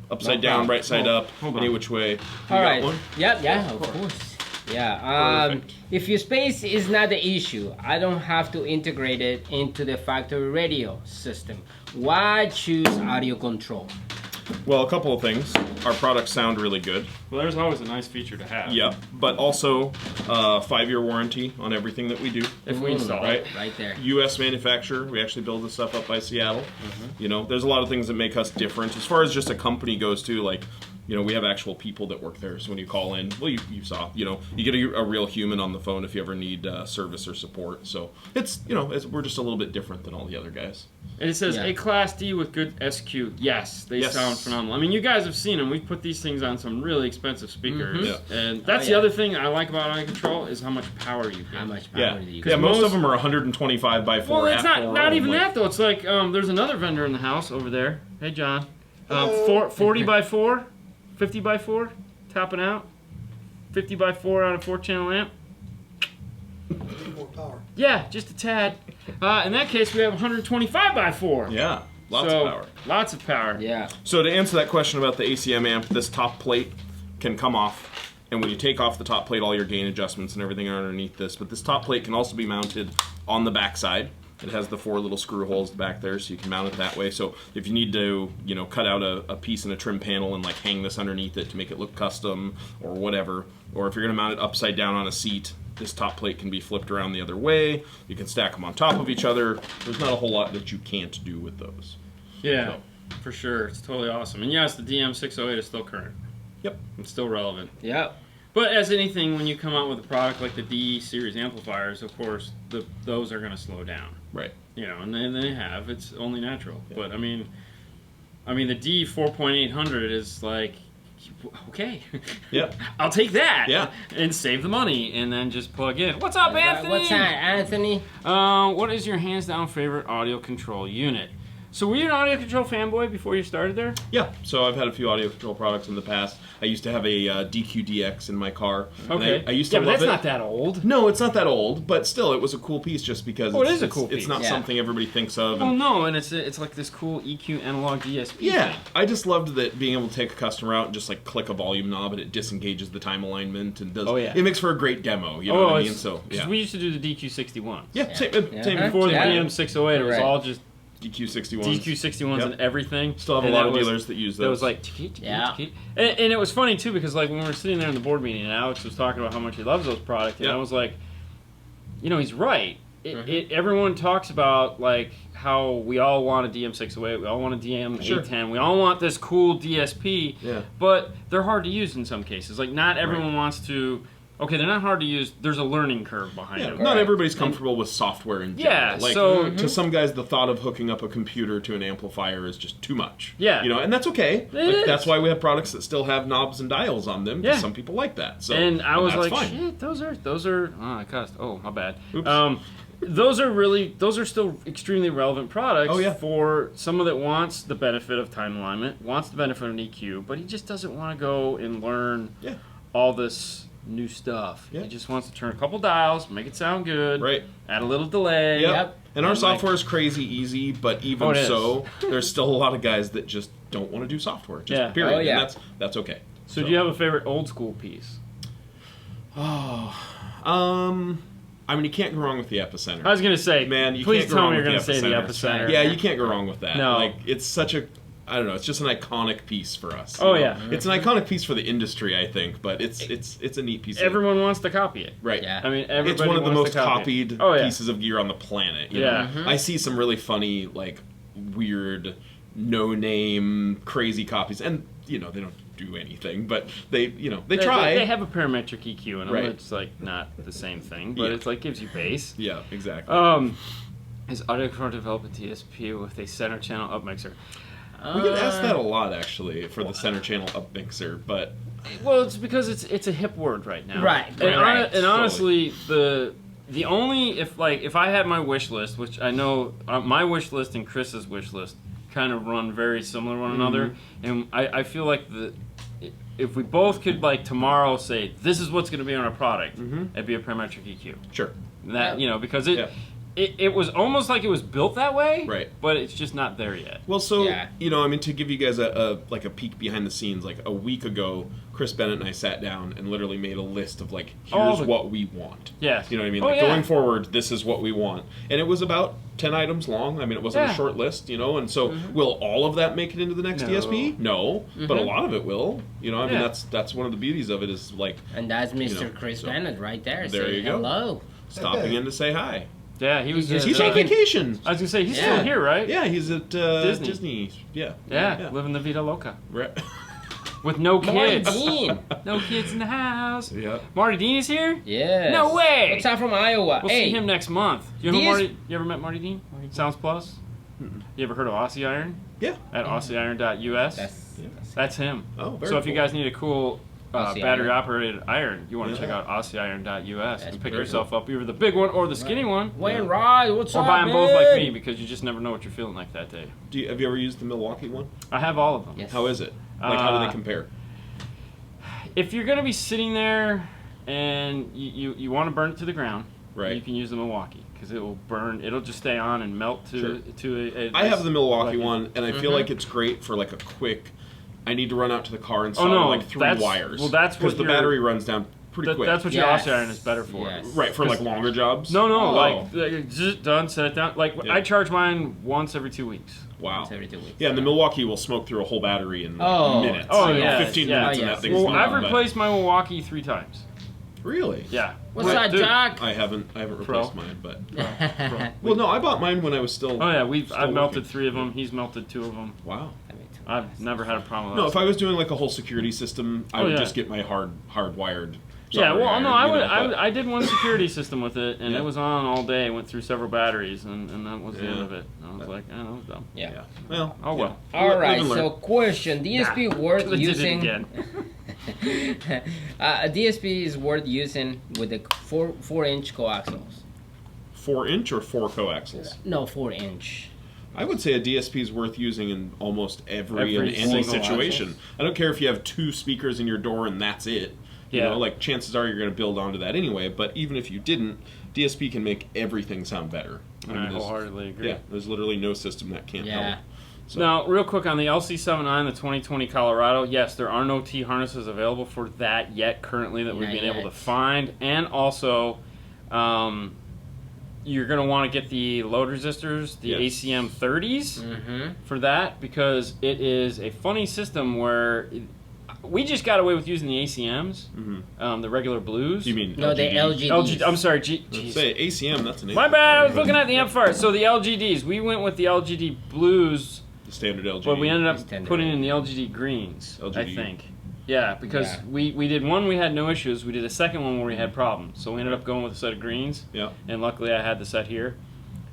Speaker 3: Upside
Speaker 2: No
Speaker 3: down,
Speaker 2: problem.
Speaker 3: right side up,
Speaker 1: hold
Speaker 3: any
Speaker 1: on.
Speaker 3: which way. You
Speaker 2: All
Speaker 3: got
Speaker 2: right.
Speaker 3: one?
Speaker 2: Yep. Yeah. Of course. Yeah.
Speaker 1: Perfect.
Speaker 2: If your space is not the issue, I don't have to integrate it into the factory radio system. Why choose audio control?
Speaker 3: Well, a couple of things. Our products sound really good.
Speaker 1: Well, there's always a nice feature to have.
Speaker 3: Yep. But also, 5-year warranty on everything that we do.
Speaker 1: If we install
Speaker 3: Right.
Speaker 1: it.
Speaker 2: Right there.
Speaker 3: U.S. manufacturer. We actually build this stuff up by Seattle. You know, there's a lot of things that make us different. As far as just a company goes, too, like, you know, we have actual people that work there. So when you call in, well, you saw, you know, you get a real human on the phone if you ever need service or support. So it's, you know, we're just a little bit different than all the other guys.
Speaker 1: And it says
Speaker 2: Yeah.
Speaker 1: a Class D with good SQ. Yes, they
Speaker 3: Yes.
Speaker 1: sound phenomenal. I mean, you guys have seen them. We've put these things on some really expensive speakers.
Speaker 3: Mhm. Yeah.
Speaker 1: And that's
Speaker 2: Oh,
Speaker 1: the
Speaker 2: yeah.
Speaker 1: other thing I like about AudioControl is how much power you get.
Speaker 2: How much power
Speaker 3: Yeah.
Speaker 2: do you
Speaker 3: Yeah,
Speaker 2: get?
Speaker 3: most
Speaker 1: most-
Speaker 3: of them are 125 by 4.
Speaker 1: Well, it's
Speaker 3: at
Speaker 1: not
Speaker 3: 4
Speaker 1: even
Speaker 3: like-
Speaker 1: that, though. It's like there's another vendor in the house over there. Hey, John.
Speaker 4: Hello.
Speaker 1: 40 by 4, 50 by 4, topping out. 50 by 4 on a 4-channel amp.
Speaker 4: Need more power.
Speaker 1: Yeah, just a tad. In that case, we have 125 by 4.
Speaker 3: Yeah, lots
Speaker 1: So,
Speaker 3: of power.
Speaker 1: Lots of power.
Speaker 2: Yeah.
Speaker 3: So to answer that question about the ACM amp, this top plate can come off, and when you take off the top plate, all your gain adjustments and everything are underneath this. But this top plate can also be mounted on the back side. It has the 4 little screw holes back there, so you can mount it that way. So if you need to, you know, cut out a piece in a trim panel and like hang this underneath it to make it look custom or whatever, or if you're going to mount it upside down on a seat, this top plate can be flipped around the other way. You can stack them on top of each other. There's not a whole lot that you can't do with those.
Speaker 1: Yeah, for sure. It's totally awesome. And yes, the DM608 is still current.
Speaker 3: Yep.
Speaker 1: It's still relevant.
Speaker 2: Yep.
Speaker 1: But as anything, when you come out with a product like the D series amplifiers, of course, those are going to slow down.
Speaker 3: Right.
Speaker 1: You know, and they have. It's only natural. Yeah. But I mean, the D 4.800 is like, okay,
Speaker 3: Yeah.
Speaker 1: I'll take that.
Speaker 3: Yeah.
Speaker 1: And save the money, and then just plug in. What's up, Anthony?
Speaker 2: What's that, Anthony?
Speaker 1: What is your hands down favorite audio control unit? So were you an audio control fanboy before you started there?
Speaker 3: Yeah, so I've had a few audio control products in the past. I used to have a DQ-DX in my car. and
Speaker 1: Okay.
Speaker 3: I used to
Speaker 1: yeah, but
Speaker 3: love
Speaker 1: that's
Speaker 3: it.
Speaker 1: not that old.
Speaker 3: No, it's not that old, but still, it was a cool piece just because
Speaker 1: Oh, it
Speaker 3: it's,
Speaker 1: is a cool
Speaker 3: it's
Speaker 1: piece.
Speaker 3: not
Speaker 2: Yeah.
Speaker 3: something everybody thinks of.
Speaker 1: Well,
Speaker 3: And,
Speaker 1: no, and it's like this cool EQ analog DSP
Speaker 3: yeah,
Speaker 1: thing.
Speaker 3: I just loved that being able to take a customer out and just like click a volume knob and it disengages the time alignment and does.
Speaker 1: Oh, yeah.
Speaker 3: It makes for a great demo. You know what I mean? So yeah,
Speaker 1: we used to do the DQ61.
Speaker 3: yeah, same
Speaker 2: Yeah.
Speaker 1: Before the
Speaker 2: Yeah.
Speaker 1: DM608, it was
Speaker 2: Correct.
Speaker 1: all just
Speaker 3: DQ61.
Speaker 1: DQ61s
Speaker 3: Yep.
Speaker 1: and everything.
Speaker 3: Still have a
Speaker 1: And
Speaker 3: lot
Speaker 1: that
Speaker 3: of
Speaker 1: was-
Speaker 3: dealers that use those.
Speaker 1: That was like,
Speaker 2: Yeah.
Speaker 1: and it was funny too because like when we were sitting there in the board meeting and Alex was talking about how much he loves those products, and
Speaker 3: Yeah.
Speaker 1: I was like, you know, he's right. Everyone talks about like how we all want a DM608, we all want a DM810, we all want this cool DSP,
Speaker 3: Yeah.
Speaker 1: but they're hard to use in some cases. Like not everyone wants to. Okay, they're not hard to use. There's a learning curve behind
Speaker 3: Yeah,
Speaker 1: them.
Speaker 3: not everybody's comfortable with software in general.
Speaker 1: Yeah,
Speaker 3: like,
Speaker 1: so-
Speaker 3: to some guys, the thought of hooking up a computer to an amplifier is just too much.
Speaker 1: Yeah.
Speaker 3: You know, and that's okay.
Speaker 1: is.
Speaker 3: That's why we have products that still have knobs and dials on them. 'Cause
Speaker 1: Yeah.
Speaker 3: some people like that. So,
Speaker 1: And I was
Speaker 3: that's
Speaker 1: like,
Speaker 3: fine.
Speaker 1: shit, those are. Oh, I cussed. Oh, my bad.
Speaker 3: Oops.
Speaker 1: Those are still extremely relevant products
Speaker 3: Oh, yeah.
Speaker 1: for someone that wants the benefit of time alignment, wants the benefit of an EQ, but he just doesn't want to go and learn
Speaker 3: Yeah.
Speaker 1: all this new stuff.
Speaker 3: Yeah.
Speaker 1: He just wants to turn a couple dials, make it sound good,
Speaker 3: Right.
Speaker 1: add a little delay.
Speaker 2: Yep.
Speaker 3: And our
Speaker 1: And, like-
Speaker 3: software is crazy easy, but
Speaker 1: Oh,
Speaker 3: even
Speaker 1: it is.
Speaker 3: so, there's still a lot of guys that just don't want to do software. Just
Speaker 1: Yeah.
Speaker 3: period.
Speaker 2: Oh, yeah.
Speaker 3: And that's okay.
Speaker 1: So do you have a favorite old school piece?
Speaker 3: I mean, you can't go wrong with the Epicenter.
Speaker 1: I was gonna say,
Speaker 3: Man, you
Speaker 1: please
Speaker 3: can't go
Speaker 1: tell
Speaker 3: wrong
Speaker 1: me you're
Speaker 3: with
Speaker 1: gonna say the
Speaker 3: Epicenter.
Speaker 1: Epicenter.
Speaker 3: Yeah, you can't go wrong with that.
Speaker 1: No.
Speaker 3: Like, it's such a I don't know. It's just an iconic piece for us.
Speaker 1: Oh,
Speaker 3: you know?
Speaker 1: yeah.
Speaker 3: It's an iconic piece for the industry, I think. But it's a neat piece.
Speaker 1: Everyone wants to copy it.
Speaker 3: Right.
Speaker 2: Yeah.
Speaker 1: I mean, everybody
Speaker 3: It's one of the
Speaker 1: wants
Speaker 3: most
Speaker 1: to copy it.
Speaker 3: copied pieces of gear on the planet. You
Speaker 1: Yeah.
Speaker 3: know? I see some really funny, like, weird, no-name, crazy copies, and you know they don't do anything, but they try.
Speaker 1: They have a parametric EQ in them.
Speaker 3: Right.
Speaker 1: It's like not the same thing, but
Speaker 3: Yeah.
Speaker 1: it's like gives you bass.
Speaker 3: Yeah, exactly.
Speaker 1: Is AudioControl develop a DSP with a center channel up mixer?
Speaker 3: We get asked that a lot, actually, for the center channel up mixer, but
Speaker 1: Well, it's because it's a hip word right now.
Speaker 2: Right,
Speaker 1: And,
Speaker 2: right.
Speaker 1: and honestly, the only if I had my wish list, which I know my wish list and Chris's wish list kind of run very similar to one another, and I feel like if we both could like tomorrow say this is what's going to be on our product, it'd be a parametric EQ.
Speaker 3: sure.
Speaker 1: That because
Speaker 3: Yeah.
Speaker 1: it was almost like it was built that way,
Speaker 3: Right.
Speaker 1: But it's just not there yet.
Speaker 3: Well, so
Speaker 2: Yeah.
Speaker 3: I mean, to give you guys a peek behind the scenes, like a week ago, Chris Bennett and I sat down and literally made a list of like, here's what we want.
Speaker 1: Yes.
Speaker 3: You know what I mean?
Speaker 1: Oh,
Speaker 3: Like
Speaker 1: yeah.
Speaker 3: going forward, this is what we want, and it was about 10 items long. I mean, it wasn't
Speaker 1: Yeah.
Speaker 3: a short list, and so will all of that make it into the next
Speaker 1: No.
Speaker 3: DSP? No, but a lot of it will. I mean,
Speaker 1: Yeah.
Speaker 3: that's one of the beauties of it is like
Speaker 2: And that's Mr.
Speaker 3: know,
Speaker 2: Chris
Speaker 3: so-
Speaker 2: Bennett right there.
Speaker 3: There
Speaker 2: Say
Speaker 3: you go.
Speaker 2: hello.
Speaker 3: stopping in to say hi.
Speaker 1: Yeah, he was
Speaker 2: just
Speaker 3: He's on
Speaker 2: Taking-
Speaker 3: vacation.
Speaker 1: I was gonna say he's
Speaker 2: Yeah.
Speaker 1: still here, right?
Speaker 3: Yeah, he's at
Speaker 1: Disney.
Speaker 3: Disney. Yeah.
Speaker 1: Yeah, living the vida loca
Speaker 3: Right.
Speaker 1: with no
Speaker 2: Marty
Speaker 1: kids.
Speaker 2: Dean.
Speaker 1: No kids in the house.
Speaker 3: Yeah.
Speaker 1: Marty Dean is here.
Speaker 2: Yes.
Speaker 1: No way!
Speaker 2: What's out from Iowa?
Speaker 1: We'll
Speaker 2: hey,
Speaker 1: see him next month. You know who
Speaker 2: These-
Speaker 1: Marty? You ever met Marty Dean? Sounds Plus. You ever heard of Aussie Iron?
Speaker 3: Yeah.
Speaker 1: At AussieIron.us. That's him.
Speaker 3: Oh, very
Speaker 1: So if you
Speaker 3: cool.
Speaker 1: guys need a cool
Speaker 2: Aussie
Speaker 1: battery
Speaker 2: Iron.
Speaker 1: operated iron, you want to
Speaker 3: Yeah.
Speaker 1: check out AussieIron.us and pick
Speaker 2: pretty
Speaker 1: yourself up either the big one or the skinny one.
Speaker 2: Wayne Rye, what's
Speaker 1: Or
Speaker 2: up,
Speaker 1: buy them both
Speaker 2: man?
Speaker 1: like me because you just never know what you're feeling like that day.
Speaker 3: Have you ever used the Milwaukee one?
Speaker 1: I have all of them.
Speaker 2: Yes.
Speaker 3: How is it? Like, how do they compare?
Speaker 1: If you're going to be sitting there and you want to burn it to the ground,
Speaker 3: Right.
Speaker 1: you can use the Milwaukee because it will burn. It'll just stay on and melt to a
Speaker 3: I have the Milwaukee
Speaker 1: like a-
Speaker 3: one, and I feel like it's great for like a quick. I need to run out to the car and
Speaker 1: Oh,
Speaker 3: solder
Speaker 1: no,
Speaker 3: like 3
Speaker 1: that's-
Speaker 3: wires.
Speaker 1: well, that's
Speaker 3: because
Speaker 1: what
Speaker 3: the
Speaker 1: your-
Speaker 3: battery runs down pretty quick.
Speaker 1: That's what your
Speaker 2: Yes.
Speaker 1: Aussie Iron is better for.
Speaker 2: Yes.
Speaker 3: right for like longer jobs.
Speaker 1: No,
Speaker 3: Oh.
Speaker 1: like zzz, done, set it down. Like
Speaker 3: Yeah.
Speaker 1: I charge mine once every 2 weeks.
Speaker 3: Wow.
Speaker 2: Once every 2 weeks.
Speaker 3: Yeah, and the Milwaukee will smoke through a whole battery in
Speaker 2: Oh.
Speaker 3: minutes.
Speaker 1: Oh,
Speaker 3: You know,
Speaker 1: yeah.
Speaker 3: 15
Speaker 1: Yeah.
Speaker 3: minutes
Speaker 2: Oh,
Speaker 3: and
Speaker 2: yes.
Speaker 3: that thing's
Speaker 1: Well,
Speaker 3: done.
Speaker 1: I've
Speaker 3: but-
Speaker 1: replaced my Milwaukee 3 times.
Speaker 3: Really?
Speaker 1: Yeah.
Speaker 2: What's
Speaker 1: But,
Speaker 2: that,
Speaker 1: dude,
Speaker 2: Jack?
Speaker 3: I haven't replaced
Speaker 1: Pro.
Speaker 3: mine, but well, no, I bought mine when I was still.
Speaker 1: Oh yeah,
Speaker 3: still
Speaker 1: I've melted
Speaker 3: working.
Speaker 1: 3 of them. He's melted 2 of them.
Speaker 3: Wow.
Speaker 1: I've never had a problem with
Speaker 3: No,
Speaker 1: that.
Speaker 3: if I was doing like a whole security system, I
Speaker 1: Oh,
Speaker 3: would
Speaker 1: yeah.
Speaker 3: just get my hardwired.
Speaker 1: Yeah, well,
Speaker 3: soldering
Speaker 1: no,
Speaker 3: iron,
Speaker 1: I
Speaker 3: you
Speaker 1: would.
Speaker 3: know, but-
Speaker 1: I did one security system with it, and
Speaker 3: Yeah.
Speaker 1: it was on all day. Went through several batteries, and that was the end
Speaker 3: Yeah.
Speaker 1: of it. I was like, I know, dumb.
Speaker 2: Yeah.
Speaker 3: Yeah. Well.
Speaker 1: Oh well.
Speaker 2: All
Speaker 3: Live
Speaker 2: right.
Speaker 3: and learn.
Speaker 2: So, question: DSP worth
Speaker 1: I did it
Speaker 2: using?
Speaker 1: again.
Speaker 2: A DSP is worth using with the 4-inch coaxials.
Speaker 3: 4-inch or 4 coaxials?
Speaker 2: No, 4-inch.
Speaker 3: I would say a DSP is worth using in almost every
Speaker 1: Every
Speaker 3: and any
Speaker 1: single
Speaker 3: situation. I don't care if you have 2 speakers in your door and that's it. You
Speaker 1: Yeah.
Speaker 3: know, like chances are you're going to build onto that anyway. But even if you didn't, DSP can make everything sound better.
Speaker 1: I
Speaker 3: there's-
Speaker 1: wholeheartedly agree.
Speaker 3: Yeah, there's literally no system that can't
Speaker 2: Yeah.
Speaker 3: help. So,
Speaker 1: Now, real quick on the LC7i and the 2020 Colorado, yes, there are no T harnesses available for that yet currently that we've
Speaker 2: Not
Speaker 1: been able to
Speaker 2: yet.
Speaker 1: find. And also, you're going to want to get the load resistors, the
Speaker 3: Yes.
Speaker 1: ACM 30s
Speaker 2: Mm-hmm.
Speaker 1: for that because it is a funny system where we just got away with using the ACMs, the regular blues.
Speaker 3: you mean
Speaker 2: No, the
Speaker 3: LGD?
Speaker 2: LGDs.
Speaker 1: I'm sorry,
Speaker 3: Let's say ACM, that's an
Speaker 1: My bad, I was looking at the amplifier. So the LGDs, we went with the LGD blues,
Speaker 3: The standard LGD.
Speaker 1: but we ended up
Speaker 2: Standard.
Speaker 1: putting in the LGD greens, I
Speaker 3: LGD.
Speaker 1: think. Yeah, because
Speaker 2: Yeah.
Speaker 1: we did one, we had no issues. We did a second one where we had problems. So we ended up going with a set of greens,
Speaker 3: Yeah.
Speaker 1: and luckily I had the set here.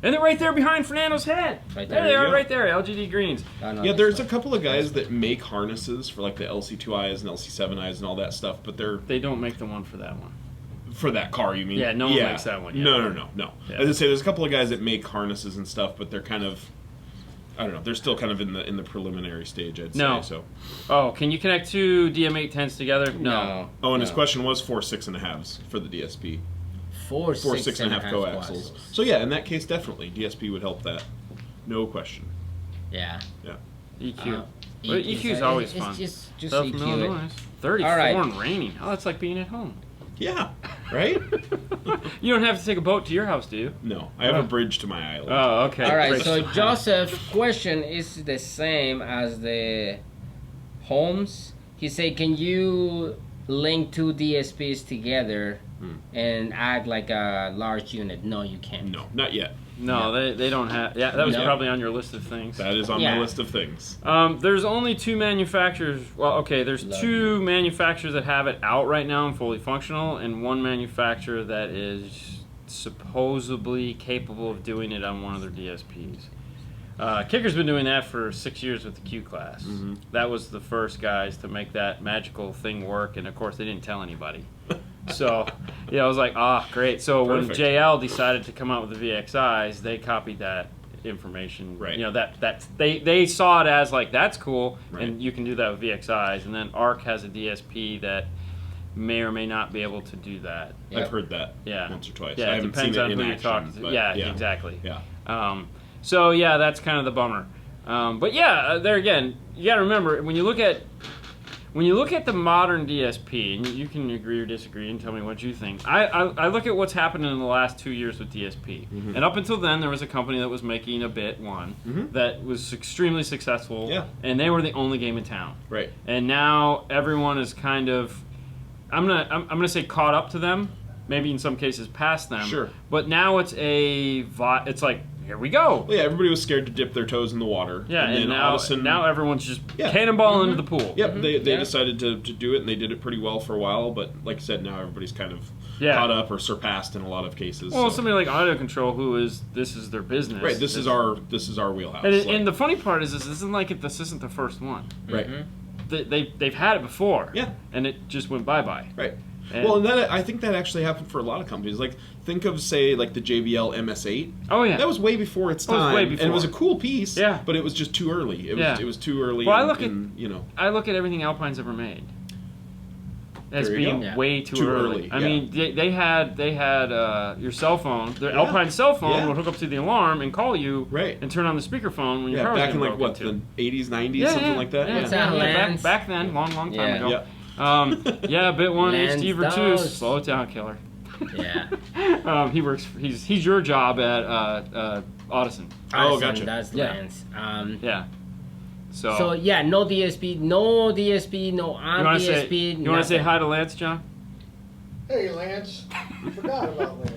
Speaker 1: And they're right there behind Fernando's head.
Speaker 2: Right
Speaker 1: There
Speaker 2: there.
Speaker 1: they
Speaker 3: you
Speaker 1: are,
Speaker 3: go.
Speaker 1: right there, LGD greens.
Speaker 2: Oh, no,
Speaker 3: Yeah,
Speaker 2: that's
Speaker 3: there's a
Speaker 2: fine.
Speaker 3: couple of guys that make harnesses for like the LC2i's and LC7i's and all that stuff, but they're
Speaker 1: They don't make the one for that one.
Speaker 3: for that car, you mean?
Speaker 1: Yeah, no one makes that one yet.
Speaker 3: No.
Speaker 1: Yeah.
Speaker 3: I was gonna say there's a couple of guys that make harnesses and stuff, but they're kind of, I don't know, they're still kind of in the preliminary stage, I'd
Speaker 1: No.
Speaker 3: say. So.
Speaker 1: Oh, can you connect two DM810s together?
Speaker 2: No.
Speaker 3: Oh, and his
Speaker 2: no.
Speaker 3: question was 4 6.5s for the DSP.
Speaker 2: 4
Speaker 3: 4 6.5 coaxials.
Speaker 2: coaxials.
Speaker 3: So yeah, in that case, definitely DSP would help that, no question.
Speaker 2: Yeah.
Speaker 3: Yeah.
Speaker 1: EQ. But EQ's always fun.
Speaker 2: Just
Speaker 1: Stuff from
Speaker 2: EQ
Speaker 1: Illinois.
Speaker 2: it.
Speaker 1: 34
Speaker 2: All right.
Speaker 1: and raining. Oh, that's like being at home.
Speaker 3: Yeah. Right?
Speaker 1: You don't have to take a boat to your house, do you?
Speaker 3: No, I have a bridge to my island.
Speaker 1: Oh, okay.
Speaker 2: All right,
Speaker 1: Great.
Speaker 2: so Joseph's question is the same as the Holmes. He said, can you link two DSPs together and act like a large unit? No, you can't.
Speaker 3: No, not yet.
Speaker 1: No, they don't have. Yeah, that was
Speaker 2: No.
Speaker 1: probably on your list of things.
Speaker 3: That is on
Speaker 2: Yeah.
Speaker 3: my list of things.
Speaker 1: There's only two manufacturers. Well, okay, there's two manufacturers that have it out right now and fully functional, and one manufacturer that is supposedly capable of doing it on one of their DSPs. Kicker's been doing that for 6 years with the Q class.
Speaker 3: Mm-hmm.
Speaker 1: That was the first guys to make that magical thing work, and of course they didn't tell anybody. So, I was like, great. So
Speaker 3: Perfect.
Speaker 1: when JL decided to come out with the VXIs, they copied that information.
Speaker 3: Right.
Speaker 1: They saw it as like, that's cool,
Speaker 3: Right.
Speaker 1: and you can do that with VXIs. And then ARC has a DSP that may or may not be able to do that.
Speaker 2: Yep.
Speaker 3: I've heard that
Speaker 1: Yeah.
Speaker 3: once or twice.
Speaker 1: Yeah,
Speaker 3: I
Speaker 1: it
Speaker 3: haven't
Speaker 1: depends
Speaker 3: seen
Speaker 1: on
Speaker 3: it in
Speaker 1: who you're
Speaker 3: action,
Speaker 1: talking to.
Speaker 3: but
Speaker 1: Yeah, exactly.
Speaker 3: Yeah.
Speaker 1: So yeah, that's kind of the bummer. But yeah, there again, you got to remember when you look at the modern DSP, and you can agree or disagree and tell me what you think. I look at what's happened in the last 2 years with DSP, and up until then, there was a company that was making a bit one that was extremely successful, and they were the only game in town.
Speaker 3: Right.
Speaker 1: And now everyone is kind of, I'm gonna say caught up to them, maybe in some cases past them.
Speaker 3: Sure.
Speaker 1: But now it's it's like, here we go.
Speaker 3: Well, yeah, everybody was scared to dip their toes in the water.
Speaker 1: Yeah, and
Speaker 3: then
Speaker 1: now everyone's just
Speaker 3: Yeah.
Speaker 1: cannonballing into the pool.
Speaker 3: Yep, they decided to do it, and they did it pretty well for a while. But like I said, now everybody's kind of caught up or surpassed in a lot of cases.
Speaker 1: Well,
Speaker 3: so.
Speaker 1: somebody like AudioControl, this is their business.
Speaker 3: Right, this is our wheelhouse.
Speaker 1: And the funny part is, this isn't like this isn't the first one.
Speaker 3: Right.
Speaker 1: They've had it before.
Speaker 3: Yeah.
Speaker 1: And it just went bye-bye.
Speaker 3: Right.
Speaker 1: And-
Speaker 3: Well, and I think that actually happened for a lot of companies. Like, think of, say, like the JBL MS8.
Speaker 1: Oh, yeah.
Speaker 3: That was way before its
Speaker 1: It was
Speaker 3: time.
Speaker 1: way
Speaker 3: And it was a
Speaker 1: before.
Speaker 3: cool piece.
Speaker 1: Yeah.
Speaker 3: But it was just too early. It was too early.
Speaker 1: Well,
Speaker 3: I
Speaker 1: look at everything Alpine's ever made as
Speaker 3: There you
Speaker 1: being
Speaker 3: go.
Speaker 1: way too early. I
Speaker 3: yeah.
Speaker 1: mean, they had your cell phone. The Alpine cell phone would hook up to the alarm and call you
Speaker 3: Right.
Speaker 1: and turn on the speakerphone when your car was
Speaker 3: back in
Speaker 1: getting
Speaker 3: like
Speaker 1: broken
Speaker 3: what,
Speaker 1: into.
Speaker 3: the 80s, 90s, something like that.
Speaker 2: What's that, Lance?
Speaker 1: Back then, long time
Speaker 2: Yeah.
Speaker 1: ago.
Speaker 3: Yeah.
Speaker 1: Bit one,
Speaker 2: Lance
Speaker 1: HD Vertus.
Speaker 2: knows.
Speaker 1: Slow it down, killer.
Speaker 2: Yeah.
Speaker 1: He's your job at Audison.
Speaker 3: Oh, gotcha.
Speaker 2: That's
Speaker 1: Yeah.
Speaker 2: Lance.
Speaker 1: Yeah.
Speaker 2: So yeah, no DSP, no DSP, no on
Speaker 1: you want
Speaker 2: DSP.
Speaker 1: to say hi to Lance, John?
Speaker 4: Hey, Lance. Forgot about Lance.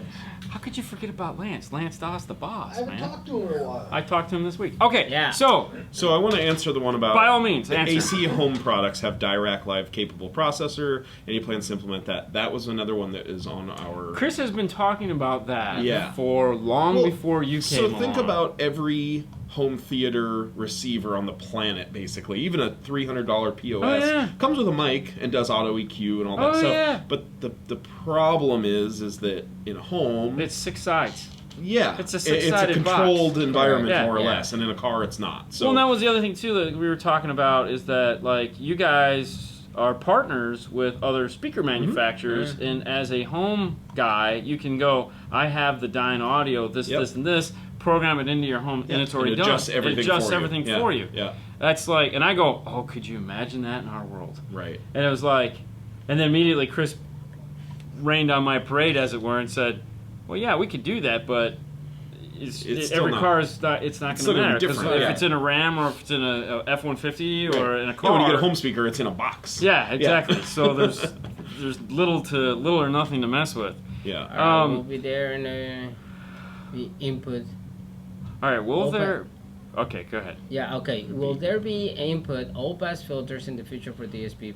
Speaker 1: How could you forget about Lance? Lance Doss, the
Speaker 4: I
Speaker 1: boss,
Speaker 4: haven't
Speaker 1: man.
Speaker 4: talked to him in a while.
Speaker 1: I talked to him this week. Okay,
Speaker 2: Yeah.
Speaker 1: so
Speaker 3: So I want to answer the one about
Speaker 1: by all means,
Speaker 3: the
Speaker 1: answer.
Speaker 3: AC home products have Dirac Live capable processor. Any plans to implement that? That was another one that is on our.
Speaker 1: Chris has been talking about that
Speaker 3: Yeah.
Speaker 1: for long
Speaker 3: Well,
Speaker 1: before you came
Speaker 3: So
Speaker 1: along.
Speaker 3: think about every home theater receiver on the planet, basically. Even a $300 POS
Speaker 1: Oh, yeah.
Speaker 3: comes with a mic and does auto EQ and all that
Speaker 1: Oh,
Speaker 3: stuff.
Speaker 1: yeah.
Speaker 3: But the problem is that in a home,
Speaker 1: It's 6 sides.
Speaker 3: yeah,
Speaker 1: it's a
Speaker 3: it's a
Speaker 1: six-sided box.
Speaker 3: controlled environment
Speaker 1: Yeah.
Speaker 3: more or
Speaker 2: Yeah.
Speaker 3: less, and in a car it's not. So
Speaker 1: Well, that was the other thing too that we were talking about is that like you guys are partners with other speaker
Speaker 3: Mm-hmm.
Speaker 1: manufacturers, and as a home guy, you can go, I have the Dyne Audio, this,
Speaker 3: Yep.
Speaker 1: this, and this. Program it into your home, and it's already
Speaker 3: it
Speaker 1: done.
Speaker 3: adjusts everything
Speaker 1: it adjusts
Speaker 3: for you.
Speaker 1: everything
Speaker 3: Yeah.
Speaker 1: for you.
Speaker 3: Yeah,
Speaker 1: That's like, and I go, oh, could you imagine that in our world?
Speaker 3: right.
Speaker 1: And it was like, and then immediately Chris rained on my parade, as it were, and said, well, yeah, we could do that, but
Speaker 3: It's still
Speaker 1: every
Speaker 3: not-
Speaker 1: car is not. It's not
Speaker 3: still
Speaker 1: going to
Speaker 3: gonna
Speaker 1: matter
Speaker 3: be
Speaker 1: because
Speaker 3: different,
Speaker 1: if
Speaker 3: yeah.
Speaker 1: it's in a Ram or if it's in a F-150 or
Speaker 3: Right.
Speaker 1: in a
Speaker 3: Yeah,
Speaker 1: car.
Speaker 3: when you get a home speaker, it's in a box.
Speaker 1: Yeah, exactly. So there's little or nothing to mess with.
Speaker 3: Yeah.
Speaker 2: We'll be there in the input.
Speaker 1: All right, will
Speaker 2: Open.
Speaker 1: there? Okay, go ahead.
Speaker 2: Yeah, okay. Will there be input all-pass filters in the future for DSP?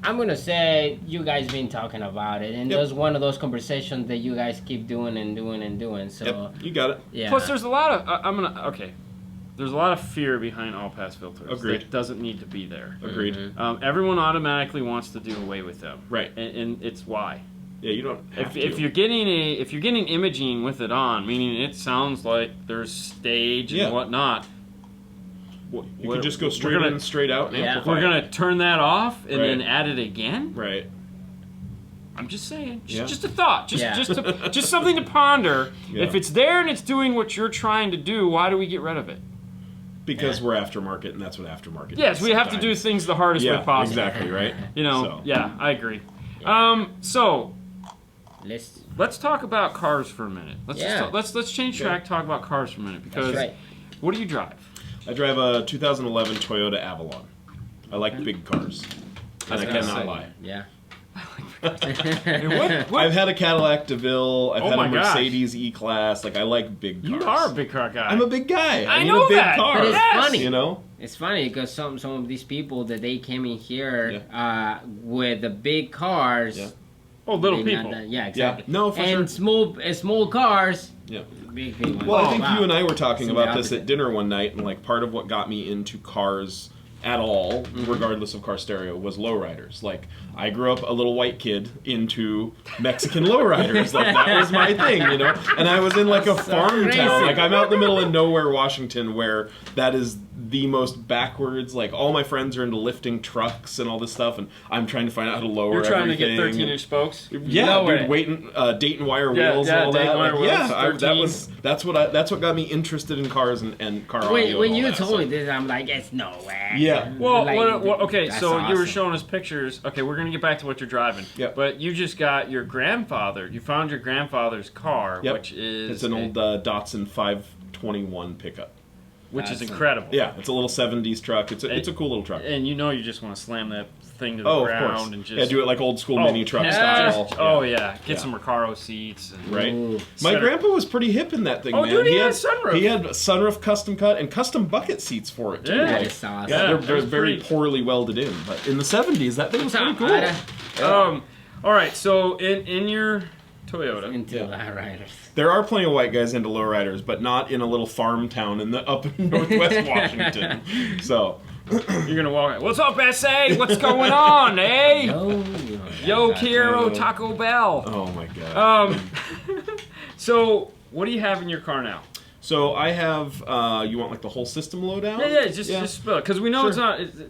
Speaker 2: I'm gonna say you guys been talking about it, and
Speaker 3: Yep.
Speaker 2: there's one of those conversations that you guys keep doing and doing and doing. So
Speaker 3: Yep, you got it.
Speaker 2: yeah.
Speaker 1: Plus, there's a lot of There's a lot of fear behind all-pass filters.
Speaker 3: Agreed.
Speaker 1: That doesn't need to be there.
Speaker 3: Agreed.
Speaker 1: Everyone automatically wants to do away with them.
Speaker 3: Right.
Speaker 1: And it's why.
Speaker 3: Yeah, you don't have to.
Speaker 1: If you're getting imaging with it on, meaning it sounds like there's stage
Speaker 3: Yeah.
Speaker 1: and whatnot,
Speaker 3: you can just go straight
Speaker 1: we're
Speaker 3: in,
Speaker 1: gonna-
Speaker 3: straight out, and
Speaker 2: Yeah.
Speaker 3: amplify.
Speaker 1: we're
Speaker 3: it.
Speaker 1: gonna turn that off and
Speaker 3: Right.
Speaker 1: then add it again.
Speaker 3: Right.
Speaker 1: I'm just saying,
Speaker 3: Yeah.
Speaker 1: just a thought,
Speaker 2: Yeah.
Speaker 1: just something to ponder.
Speaker 3: Yeah.
Speaker 1: If it's there and it's doing what you're trying to do, why do we get rid of it?
Speaker 3: Because we're aftermarket, and that's what aftermarket.
Speaker 1: Yes,
Speaker 3: does
Speaker 1: we have to do
Speaker 3: sometimes.
Speaker 1: things the hardest way
Speaker 3: Yeah,
Speaker 1: possible.
Speaker 3: exactly right.
Speaker 1: You know,
Speaker 3: So.
Speaker 1: yeah, I agree. So Let's talk about cars for a minute. Let's change track. Talk about cars for a minute because what do you drive?
Speaker 3: I drive a 2011 Toyota Avalon. I like big cars, and I cannot lie.
Speaker 2: Yeah.
Speaker 3: I've had a Cadillac DeVille. I've had a Mercedes E-Class. Like I like big cars.
Speaker 1: You are a big car guy.
Speaker 3: I'm a big guy.
Speaker 1: I
Speaker 3: need
Speaker 1: know
Speaker 3: a big
Speaker 1: that,
Speaker 3: car.
Speaker 2: but it's funny.
Speaker 3: You know.
Speaker 2: It's funny because some of these people that they came in here with the big cars.
Speaker 3: Yeah.
Speaker 1: Oh, little people.
Speaker 2: Yeah, exactly.
Speaker 3: Yeah. No, for sure.
Speaker 2: And small cars.
Speaker 3: Yeah.
Speaker 2: Big people.
Speaker 3: Well, I think you and I were talking about this
Speaker 2: opposite.
Speaker 3: at dinner one night, and like part of what got me into cars at all, regardless of car stereo, was lowriders. Like I grew up a little white kid into Mexican lowriders. Like that was my thing, you know. And I was in like a farm town. Like I'm out in the middle of nowhere, Washington, where that is the most backwards. Like all my friends are into lifting trucks and all this stuff, and I'm trying to find out how to lower.
Speaker 1: You're trying
Speaker 3: everything.
Speaker 1: to get 13-inch spokes.
Speaker 3: Yeah, dude, waiting, Dayton wire wheels and all that. That's what got me interested in cars and car audio.
Speaker 2: When you told me this, I'm like, it's no way.
Speaker 3: Yeah.
Speaker 1: Well,
Speaker 2: Like,
Speaker 1: okay, so
Speaker 2: that's
Speaker 1: you were
Speaker 2: awesome.
Speaker 1: showing us pictures. Okay, we're gonna get back to what you're driving.
Speaker 3: Yep.
Speaker 1: But you just got your grandfather. You found your grandfather's car,
Speaker 3: Yep.
Speaker 1: which is
Speaker 3: It's an old Datsun 521 pickup.
Speaker 1: which is incredible.
Speaker 3: Yeah, it's a little 70s truck. It's a cool little truck.
Speaker 1: And you know you just want to slam that thing to the ground
Speaker 3: of course.
Speaker 1: and just
Speaker 3: Yeah, do it like old school mini truck style.
Speaker 1: Get some Recaro seats. And,
Speaker 3: Right.
Speaker 2: Ooh.
Speaker 3: My grandpa was pretty hip in that thing,
Speaker 1: Oh,
Speaker 3: man.
Speaker 1: dude, he had a sunroof.
Speaker 3: He had a sunroof custom cut and custom bucket seats for it, too.
Speaker 1: Yeah.
Speaker 3: Like,
Speaker 2: That's awesome.
Speaker 3: yeah,
Speaker 1: Yeah,
Speaker 3: they're
Speaker 1: it was
Speaker 3: very
Speaker 1: pretty-
Speaker 3: poorly welded in. But in the 70s, that thing was pretty cool.
Speaker 1: All right, so in your Toyota,
Speaker 2: Into lowriders.
Speaker 3: There are plenty of white guys into lowriders, but not in a little farm town up in northwest Washington. So,
Speaker 1: you're gonna walk out. What's up, SA? What's going on, eh? Yo, quiero Taco Bell.
Speaker 3: oh my god.
Speaker 1: So what do you have in your car now?
Speaker 3: So I have. You want like the whole system lowdown?
Speaker 1: Yeah, just spill it because we know
Speaker 3: Sure.
Speaker 1: it's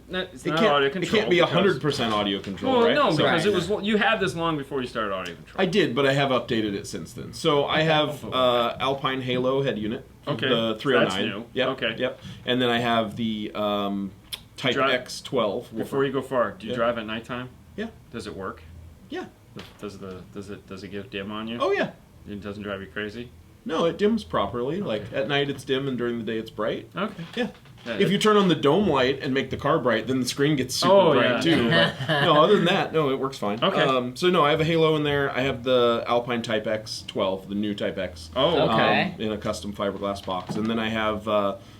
Speaker 1: not audio control.
Speaker 3: It can't be 100% audio control,
Speaker 1: Well,
Speaker 3: right?
Speaker 1: no,
Speaker 3: So-
Speaker 1: because it was you had this long before you started audio control.
Speaker 3: I did, but I have updated it since then. So I have Alpine Halo head unit.
Speaker 1: Okay.
Speaker 3: The 309.
Speaker 1: That's new.
Speaker 3: Yep.
Speaker 1: Okay.
Speaker 3: Yep. And then I have the Type X12.
Speaker 1: Before you go far, do you
Speaker 3: Yeah.
Speaker 1: drive at nighttime?
Speaker 3: Yeah.
Speaker 1: Does it work?
Speaker 3: Yeah.
Speaker 1: Does it give dim on you?
Speaker 3: Oh yeah.
Speaker 1: It doesn't drive you crazy?
Speaker 3: No, it dims properly. Like at night it's dim and during the day it's bright.
Speaker 1: Okay.
Speaker 3: Yeah.
Speaker 1: Yeah,
Speaker 3: If you turn on the dome light and make the car bright, then the screen gets super bright too. But, no, other than that, no, it works fine.
Speaker 1: Okay.
Speaker 3: So no, I have a Halo in there. I have the Alpine Type X12, the new Type X.
Speaker 1: Oh,
Speaker 2: Okay.
Speaker 3: In a custom fiberglass box, and then I have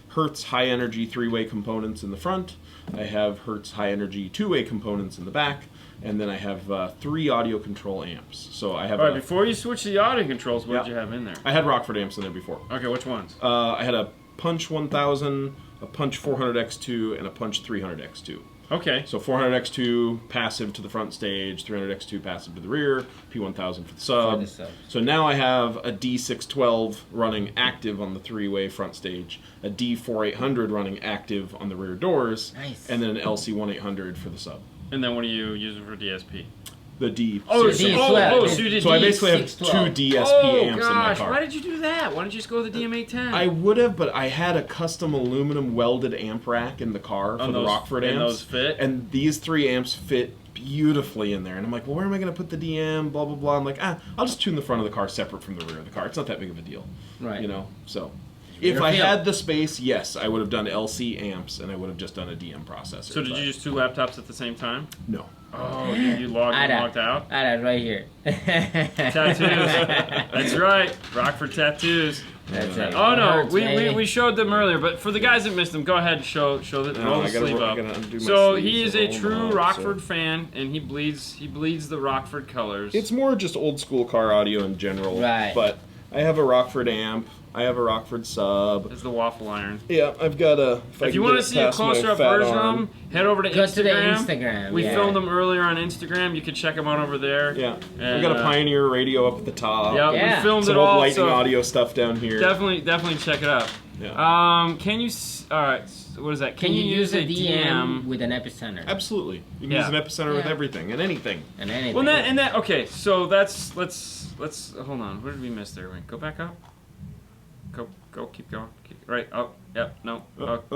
Speaker 3: Hertz high energy 3-way components in the front. I have Hertz high energy 2-way components in the back. And then I have 3 audio control amps. So I have.
Speaker 1: All right, before you switch to the audio controls, what did you have in there?
Speaker 3: I had Rockford amps in there before.
Speaker 1: Okay, which ones?
Speaker 3: I had a Punch 1000, a Punch 400X2, and a Punch 300X2.
Speaker 1: Okay.
Speaker 3: So 400X2 passive to the front stage, 300X2 passive to the rear, P1000 for the sub.
Speaker 2: For the sub.
Speaker 3: So now I have a D612 running active on the 3-way front stage, a D4800 running active on the rear doors,
Speaker 2: Nice.
Speaker 3: and then an LC1800 for the sub.
Speaker 1: And then what do you use for DSP?
Speaker 3: The D.
Speaker 1: Oh,
Speaker 2: D12.
Speaker 1: so you did
Speaker 3: So I basically have 2
Speaker 2: D612.
Speaker 3: DSP amps in my
Speaker 1: gosh,
Speaker 3: car.
Speaker 1: why did you do that? Why didn't you just go with the DM810?
Speaker 3: I would have, but I had a custom aluminum welded amp rack in the car for the Rockford amps.
Speaker 1: And those fit?
Speaker 3: And these 3 amps fit beautifully in there. And I'm like, well, where am I going to put the DM? Blah, blah, blah. I'm like, I'll just tune the front of the car separate from the rear of the car. It's not that big of a deal.
Speaker 2: Right.
Speaker 3: You know, so. If I had the space, yes, I would have done LC amps and I would have just done a DM processor.
Speaker 1: So did you use 2 laptops at the same time?
Speaker 3: No.
Speaker 1: Oh, you logged in, logged out?
Speaker 2: I had right here.
Speaker 1: Tattoos. That's right. Rockford tattoos.
Speaker 2: That's it.
Speaker 1: Oh no,
Speaker 2: Hurts, baby.
Speaker 1: we showed them earlier, but for the guys that missed them, go ahead and show the roll the
Speaker 3: I gotta
Speaker 1: sleeve up.
Speaker 3: undo my
Speaker 1: So
Speaker 3: sleeves
Speaker 1: he is
Speaker 3: and
Speaker 1: a
Speaker 3: roll them
Speaker 1: true
Speaker 3: up,
Speaker 1: Rockford
Speaker 3: so-
Speaker 1: fan, and he bleeds the Rockford colors.
Speaker 3: It's more just old school car audio in general.
Speaker 2: Right.
Speaker 3: But I have a Rockford amp. I have a Rockford sub.
Speaker 1: It's the waffle iron.
Speaker 3: Yeah, I've got a.
Speaker 1: If you want to see a closer up version of them, head over to
Speaker 2: Go
Speaker 1: Instagram.
Speaker 2: to the Instagram.
Speaker 1: We
Speaker 2: yeah.
Speaker 1: filmed them earlier on Instagram. You can check them out over there.
Speaker 3: Yeah,
Speaker 1: And,
Speaker 3: I've got a Pioneer radio up at the top.
Speaker 1: Yeah,
Speaker 2: Yeah.
Speaker 1: we filmed
Speaker 3: Some
Speaker 1: it
Speaker 3: old
Speaker 1: all.
Speaker 3: lightning
Speaker 1: So
Speaker 3: audio stuff down here.
Speaker 1: definitely check it out.
Speaker 3: Yeah.
Speaker 1: Can you? All right. What is that?
Speaker 2: Can you use a
Speaker 1: DM?
Speaker 2: DM with an epicenter?
Speaker 3: Absolutely. You can
Speaker 1: Yeah.
Speaker 3: use an epicenter with
Speaker 2: Yeah.
Speaker 3: everything and anything.
Speaker 2: And anything.
Speaker 1: Well, that okay. So let's hold on. What did we miss there? Wait, go back up. Go. Keep going. Right. Oh, yep. No.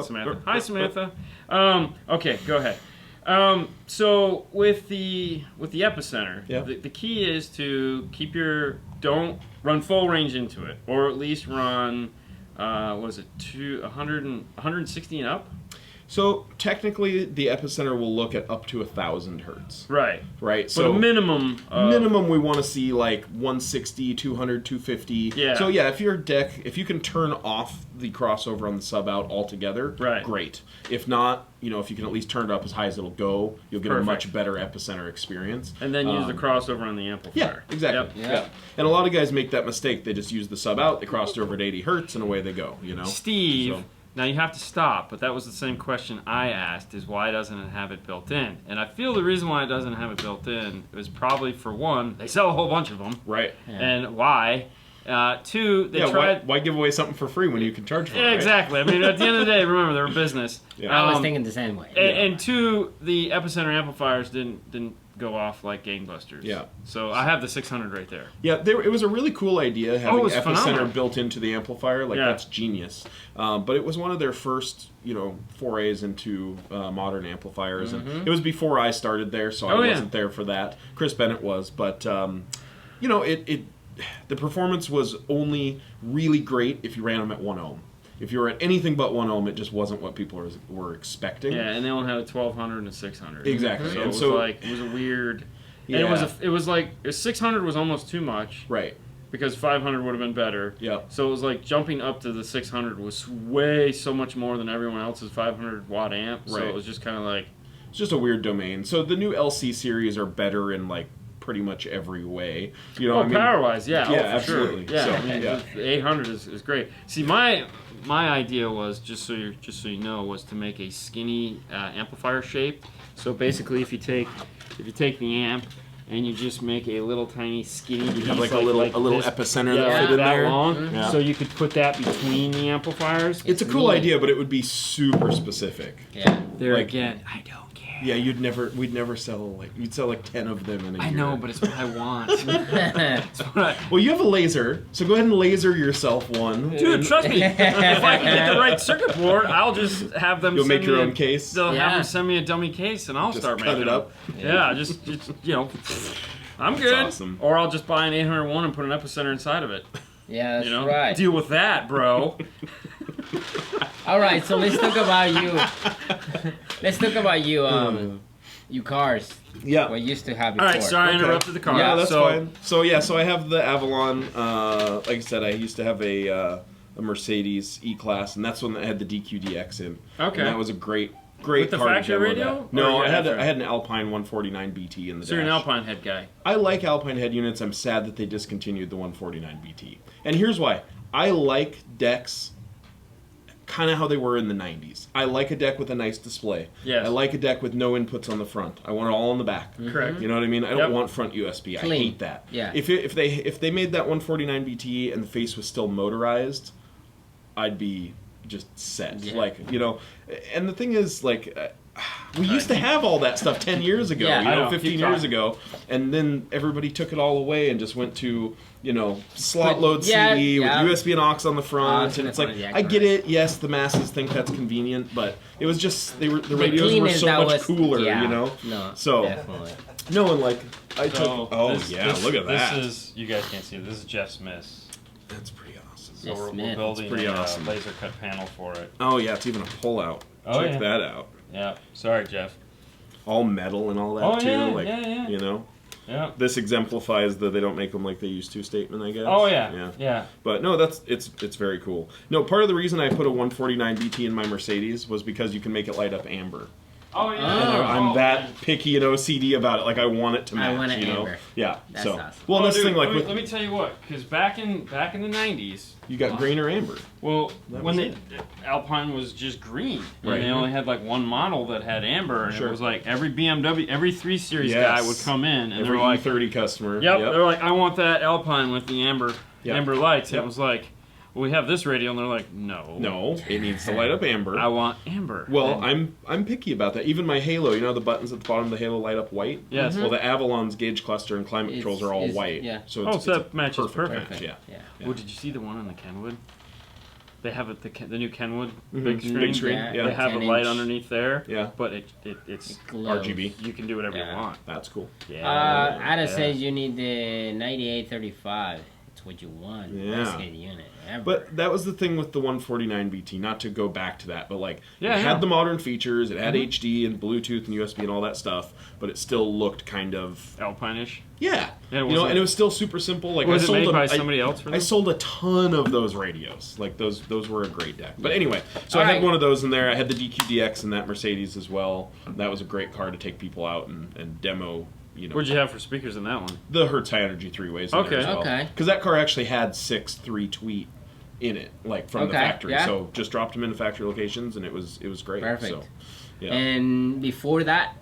Speaker 1: Samantha. Hi, Samantha. Okay. Go ahead. So with the Epicenter,
Speaker 3: Yeah.
Speaker 1: the key is to don't run full range into it, or at least run, 160 and up?
Speaker 3: So technically, the Epicenter will look at up to 1,000 hertz.
Speaker 1: Right.
Speaker 3: Right.
Speaker 1: But
Speaker 3: So
Speaker 1: a minimum.
Speaker 3: minimum, we want to see like 160, 200, 250.
Speaker 1: Yeah.
Speaker 3: So yeah, if you can turn off the crossover on the sub out altogether,
Speaker 1: Right.
Speaker 3: great. If not, if you can at least turn it up as high as it'll go, you'll get a
Speaker 1: Perfect.
Speaker 3: much better Epicenter experience.
Speaker 1: And then use the crossover on the amplifier.
Speaker 3: Yeah, exactly.
Speaker 1: Yep.
Speaker 3: Yeah. And a lot of guys make that mistake. They just use the sub out, they cross it over at 80 hertz, and away they go.
Speaker 1: Steve,
Speaker 3: So-
Speaker 1: now you have to stop, but that was the same question I asked, is why doesn't it have it built in? And I feel the reason why it doesn't have it built in is probably, for one, they sell a whole bunch of them.
Speaker 3: Right.
Speaker 2: Yeah.
Speaker 1: And why? Two, they tried...
Speaker 3: Why give away something for free when you can charge for it?
Speaker 1: Yeah,
Speaker 3: right?
Speaker 1: exactly. I mean, at the end of the day, remember, they're a business.
Speaker 3: Yeah.
Speaker 2: I was thinking the same way.
Speaker 1: And two, the Epicenter amplifiers didn't go off like gangbusters.
Speaker 3: Yeah.
Speaker 1: So I have the 600 right there.
Speaker 3: Yeah, it was a really cool idea having
Speaker 1: it was
Speaker 3: Epicenter
Speaker 1: phenomenal.
Speaker 3: built into the amplifier. Like,
Speaker 1: Yeah.
Speaker 3: that's genius. But it was one of their first, forays into modern amplifiers. And it was before I started there, so I wasn't there for that. Chris Bennett was. But, the performance was only really great if you ran them at 1 ohm. If you were at anything but 1 ohm, it just wasn't what people were expecting.
Speaker 1: Yeah, and they only had a 1200 and a 600.
Speaker 3: Exactly.
Speaker 1: So
Speaker 3: And
Speaker 1: it was
Speaker 3: so-
Speaker 1: like, it was a weird...
Speaker 3: Yeah.
Speaker 1: And it was like, 600 was almost too much.
Speaker 3: Right.
Speaker 1: Because 500 would have been better.
Speaker 3: Yep.
Speaker 1: So it was like jumping up to the 600 was so much more than everyone else's 500 watt amp. So
Speaker 3: Right.
Speaker 1: it was just kind of like...
Speaker 3: It's just a weird domain. So the new LC series are better in, like, pretty much every way.
Speaker 1: Power-wise, yeah.
Speaker 3: Yeah,
Speaker 1: Oh, for
Speaker 3: absolutely.
Speaker 1: Sure. Yeah,
Speaker 3: So,
Speaker 1: I mean,
Speaker 3: yeah.
Speaker 1: the 800 is great. See, my idea was, just so you know, was to make a skinny amplifier shape. So basically, if you take the amp and you just make a little tiny skinny piece,
Speaker 3: You have like a little
Speaker 1: this,
Speaker 3: epicenter
Speaker 1: yeah,
Speaker 3: that fit in
Speaker 1: that
Speaker 3: there.
Speaker 1: long,
Speaker 3: Yeah.
Speaker 1: so you could put that between the amplifiers.
Speaker 3: It's a cool idea, but it would be super specific.
Speaker 2: Yeah.
Speaker 1: There
Speaker 3: like-
Speaker 1: again, I don't care.
Speaker 3: Yeah, we'd never sell you'd sell like 10 of them in a year.
Speaker 1: I know, but it's what I want. It's what I,
Speaker 3: Well, you have a laser, so go ahead and laser yourself one.
Speaker 1: Dude, trust me. If I can get the right circuit board, I'll just have them.
Speaker 3: You'll
Speaker 1: send
Speaker 3: make your
Speaker 1: me
Speaker 3: own case?
Speaker 1: They'll have
Speaker 2: Yeah.
Speaker 1: them send me a dummy case, and I'll
Speaker 3: Just
Speaker 1: start
Speaker 3: cut
Speaker 1: making
Speaker 3: it
Speaker 1: them.
Speaker 3: up.
Speaker 1: Yeah, just I'm good.
Speaker 3: awesome.
Speaker 1: Or I'll just buy an 801 and put an Epicenter inside of it.
Speaker 2: Yeah, that's
Speaker 1: You know,
Speaker 2: right.
Speaker 1: deal with that, bro.
Speaker 2: All right, so let's talk about you. Let's talk about you. You cars.
Speaker 3: Yeah.
Speaker 2: What used to have
Speaker 1: All
Speaker 2: before.
Speaker 1: right, sorry I
Speaker 3: Okay.
Speaker 1: interrupted the car.
Speaker 3: Yeah, that's
Speaker 1: so,
Speaker 3: fine. So I have the Avalon. Like I said, I used to have a Mercedes E-Class, and that's one that had the DQDX in.
Speaker 1: Okay.
Speaker 3: And that was a great
Speaker 1: With the
Speaker 3: car to
Speaker 1: factory
Speaker 3: demo
Speaker 1: radio?
Speaker 3: that. No,
Speaker 1: Or
Speaker 3: I had
Speaker 1: after?
Speaker 3: an Alpine 149 BT in the
Speaker 1: So you're an
Speaker 3: dash.
Speaker 1: Alpine head guy.
Speaker 3: I like Alpine head units. I'm sad that they discontinued the 149 BT. And here's why. I like decks kind of how they were in the 90s. I like a deck with a nice display.
Speaker 1: Yes.
Speaker 3: I like a deck with no inputs on the front. I want it all on the back.
Speaker 1: Correct.
Speaker 3: You know what I mean? I don't
Speaker 1: Yep.
Speaker 3: want front USB.
Speaker 2: Clean.
Speaker 3: I hate that.
Speaker 2: Yeah.
Speaker 3: If they made that 149 BT and the face was still motorized, I'd be just set.
Speaker 2: Yeah.
Speaker 3: Like, and the thing is, like, we used to have all that stuff 10 years ago,
Speaker 2: Yeah.
Speaker 1: I know.
Speaker 3: 15
Speaker 1: Keep
Speaker 3: years
Speaker 1: talking.
Speaker 3: ago, and then everybody took it all away and just went to, slot
Speaker 2: But-
Speaker 3: load
Speaker 2: yeah,
Speaker 3: CD
Speaker 2: yeah.
Speaker 3: with USB and aux on the front,
Speaker 2: Aux
Speaker 3: and
Speaker 2: on
Speaker 3: it's
Speaker 2: the
Speaker 3: like,
Speaker 2: front, yeah,
Speaker 3: I get
Speaker 2: correct.
Speaker 3: it, yes, the masses think that's convenient, but it was just, the radios were
Speaker 2: cleanest
Speaker 3: so
Speaker 2: that
Speaker 3: much
Speaker 2: was-
Speaker 3: cooler,
Speaker 2: yeah.
Speaker 3: No,
Speaker 2: No, definitely.
Speaker 3: no one like, I took,
Speaker 1: So
Speaker 3: look at that.
Speaker 1: This is, you guys can't see it. This is Jeff Smith's.
Speaker 3: That's pretty awesome.
Speaker 1: So
Speaker 2: Yes,
Speaker 1: we're
Speaker 2: man.
Speaker 1: building
Speaker 3: pretty
Speaker 1: a
Speaker 3: awesome.
Speaker 1: laser cut panel for it.
Speaker 3: Oh yeah, it's even a pull out.
Speaker 1: Oh,
Speaker 3: Check
Speaker 1: yeah.
Speaker 3: that out.
Speaker 1: Yeah. Sorry, Jeff.
Speaker 3: All metal and all that
Speaker 1: Oh,
Speaker 3: too.
Speaker 1: yeah,
Speaker 3: like,
Speaker 1: yeah. Yeah.
Speaker 3: This exemplifies the they don't make them like they used to statement, I guess.
Speaker 1: Oh yeah. Yeah.
Speaker 3: But no, it's very cool. No, part of the reason I put a 149 BT in my Mercedes was because you can make it light up amber.
Speaker 1: Oh yeah.
Speaker 2: Oh.
Speaker 3: I'm
Speaker 1: Oh,
Speaker 3: that
Speaker 1: man.
Speaker 3: picky and OCD about it. Like I want it to match.
Speaker 2: I want it amber.
Speaker 3: Yeah.
Speaker 2: That's
Speaker 3: so
Speaker 2: awesome.
Speaker 3: well,
Speaker 1: Oh,
Speaker 3: that's the
Speaker 1: dude,
Speaker 3: thing. Like
Speaker 1: let me tell you what, because back in the 90s,
Speaker 3: you got green or amber.
Speaker 1: well,
Speaker 3: That
Speaker 1: when
Speaker 3: was
Speaker 1: Alpine was just green,
Speaker 3: Right.
Speaker 1: and they only had like one model that had amber, and
Speaker 3: Sure.
Speaker 1: it was like every BMW, every 3 Series
Speaker 3: Yes.
Speaker 1: guy would come in, and
Speaker 3: Every
Speaker 1: they're like,
Speaker 3: E30 customer.
Speaker 1: yep, they're like, I want that Alpine with the amber
Speaker 3: Yep.
Speaker 1: lights. And
Speaker 3: Yep.
Speaker 1: it was like, well, we have this radio, and they're like, no,
Speaker 3: No, it needs to light up amber.
Speaker 1: I want amber.
Speaker 3: Well,
Speaker 1: And-
Speaker 3: I'm picky about that. Even my Halo, the buttons at the bottom of the Halo light up white.
Speaker 1: Yes.
Speaker 3: Well, the Avalon's gauge cluster and climate controls are all
Speaker 2: it's-
Speaker 3: white.
Speaker 2: yeah.
Speaker 3: So
Speaker 1: Oh,
Speaker 3: it's
Speaker 1: so
Speaker 3: a
Speaker 1: that matches perfect.
Speaker 3: match, Yeah.
Speaker 2: Yeah.
Speaker 3: Yeah.
Speaker 1: Oh, did you see the one on the Kenwood? they have the new Kenwood
Speaker 3: Mhm.
Speaker 1: big screen.
Speaker 3: Big screen,
Speaker 2: Yeah.
Speaker 3: yeah.
Speaker 1: They have a
Speaker 2: 10-inch.
Speaker 1: light underneath there.
Speaker 3: Yeah.
Speaker 1: But it's
Speaker 2: Glows.
Speaker 3: RGB.
Speaker 1: you can do whatever
Speaker 2: Yeah.
Speaker 1: you want.
Speaker 3: That's cool.
Speaker 1: Yeah.
Speaker 2: Ada
Speaker 1: yeah.
Speaker 2: says you need the 9835. It's what you want.
Speaker 3: Yeah.
Speaker 2: Best head unit ever.
Speaker 3: But that was the thing with the 149 BT, not to go back to that, but like
Speaker 1: Yeah,
Speaker 3: it
Speaker 1: yeah.
Speaker 3: had the modern features, it had
Speaker 1: Mhm.
Speaker 3: HD and Bluetooth and USB and all that stuff, but it still looked kind of
Speaker 1: Alpine-ish.
Speaker 3: yeah,
Speaker 1: Yeah, it
Speaker 3: you know,
Speaker 1: wasn't-
Speaker 3: and it was still super simple. Like
Speaker 1: Was
Speaker 3: I
Speaker 1: it
Speaker 3: sold
Speaker 1: made
Speaker 3: them,
Speaker 1: by somebody else for
Speaker 3: I
Speaker 1: them?
Speaker 3: sold a ton of those radios. Like those were a great deck. But anyway, so I
Speaker 2: All
Speaker 3: had
Speaker 2: right.
Speaker 3: one of those in there. I had the DQDX and that Mercedes as well. That was a great car to take people out and demo. You know,
Speaker 1: What'd you have for speakers in that one?
Speaker 3: the Hertz High Energy 3-ways in
Speaker 1: Okay.
Speaker 3: there as well.
Speaker 2: Okay.
Speaker 3: Because that car actually had 6 3-tweet in it, like from the
Speaker 2: Okay,
Speaker 3: factory.
Speaker 2: yeah.
Speaker 3: So just dropped them into factory locations, and it was great.
Speaker 2: Perfect.
Speaker 3: So, yeah.
Speaker 2: And before that,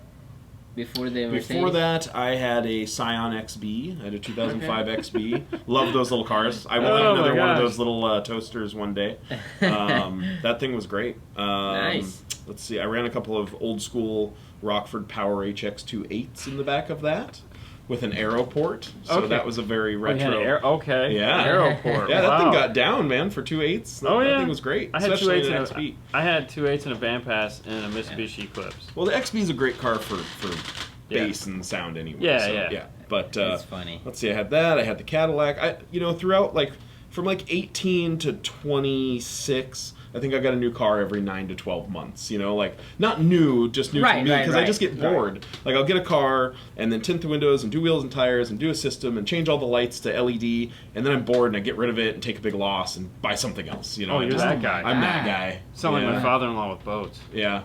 Speaker 2: before the Mercedes?
Speaker 3: Before that, I had a Scion XB. I had a 2005 XB. Loved those little cars. I will
Speaker 1: Oh
Speaker 3: have
Speaker 1: my
Speaker 3: another one of
Speaker 1: gosh.
Speaker 3: those little toasters one day. That thing was great.
Speaker 2: Nice.
Speaker 3: Let's see. I ran a couple of old school Rockford Power HX28s in the back of that with an Aero port. So
Speaker 1: Okay.
Speaker 3: that was a very
Speaker 1: Oh, you
Speaker 3: retro.
Speaker 1: had an okay.
Speaker 3: Yeah.
Speaker 1: Aeroport.
Speaker 3: Yeah, that
Speaker 1: wow.
Speaker 3: thing got down, man, for 2.8s. That,
Speaker 1: Oh,
Speaker 3: that
Speaker 1: yeah.
Speaker 3: thing was great.
Speaker 1: I had two
Speaker 3: especially
Speaker 1: eights
Speaker 3: in
Speaker 1: and
Speaker 3: an XB.
Speaker 1: I had 2.8s and a Bandpass and a Mitsubishi Eclipse.
Speaker 3: Well, the XB is a great car for
Speaker 1: Yeah.
Speaker 3: bass and sound anyway.
Speaker 1: Yeah,
Speaker 3: so,
Speaker 1: yeah.
Speaker 3: But
Speaker 2: That's funny.
Speaker 3: let's see, I had that. I had the Cadillac. Throughout from 18 to 26, I think I got a new car every 9 to 12 months. Not new, just new to
Speaker 2: Right,
Speaker 3: me because
Speaker 2: right,
Speaker 3: I just get
Speaker 2: right.
Speaker 3: bored. Like I'll get a car and then tint the windows and do wheels and tires and do a system and change all the lights to LED, and then I'm bored and I get rid of it and take a big loss and buy something else.
Speaker 1: Oh, you're that guy.
Speaker 3: I'm that guy.
Speaker 1: Sound like
Speaker 3: Yeah.
Speaker 1: my father-in-law with boats.
Speaker 3: Yeah.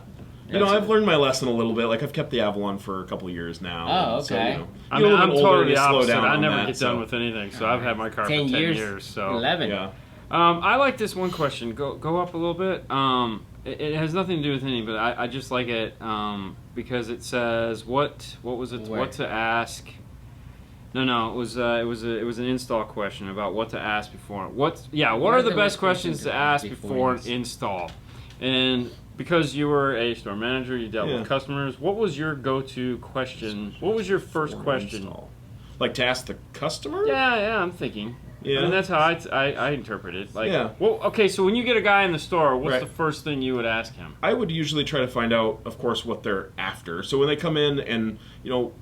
Speaker 2: That's-
Speaker 3: I've learned my lesson a little bit. Like, I've kept the Avalon for a couple of years now.
Speaker 2: Oh,
Speaker 3: So,
Speaker 2: okay.
Speaker 3: you know,
Speaker 1: I
Speaker 3: you
Speaker 1: mean,
Speaker 3: get a
Speaker 1: I'm
Speaker 3: little older
Speaker 1: totally
Speaker 3: and
Speaker 1: the
Speaker 3: you slow
Speaker 1: opposite.
Speaker 3: down
Speaker 1: I
Speaker 3: on
Speaker 1: never
Speaker 3: that,
Speaker 1: get done with anything, so I've had my car
Speaker 2: 10
Speaker 1: for 10
Speaker 2: years,
Speaker 1: years. So
Speaker 2: 11.
Speaker 3: Yeah.
Speaker 1: I like this one question. Go up a little bit. It has nothing to do with anything, but I just like it because it says what was it?
Speaker 2: Where?
Speaker 1: What to ask? No, it was an install question about what to ask before. What are the best questions to ask before an install? And because you were a store manager, you dealt
Speaker 3: Yeah.
Speaker 1: with customers. What was your go-to question? What was your first
Speaker 3: For
Speaker 1: question?
Speaker 3: install. Like to ask the customer?
Speaker 1: Yeah, I'm thinking.
Speaker 3: Yeah.
Speaker 1: I mean, that's how I interpret it. Like,
Speaker 3: Yeah.
Speaker 1: well, okay, so when you get a guy in the store, what's
Speaker 3: Right.
Speaker 1: the first thing you would ask him?
Speaker 3: I would usually try to find out, of course, what they're after. So when they come in and,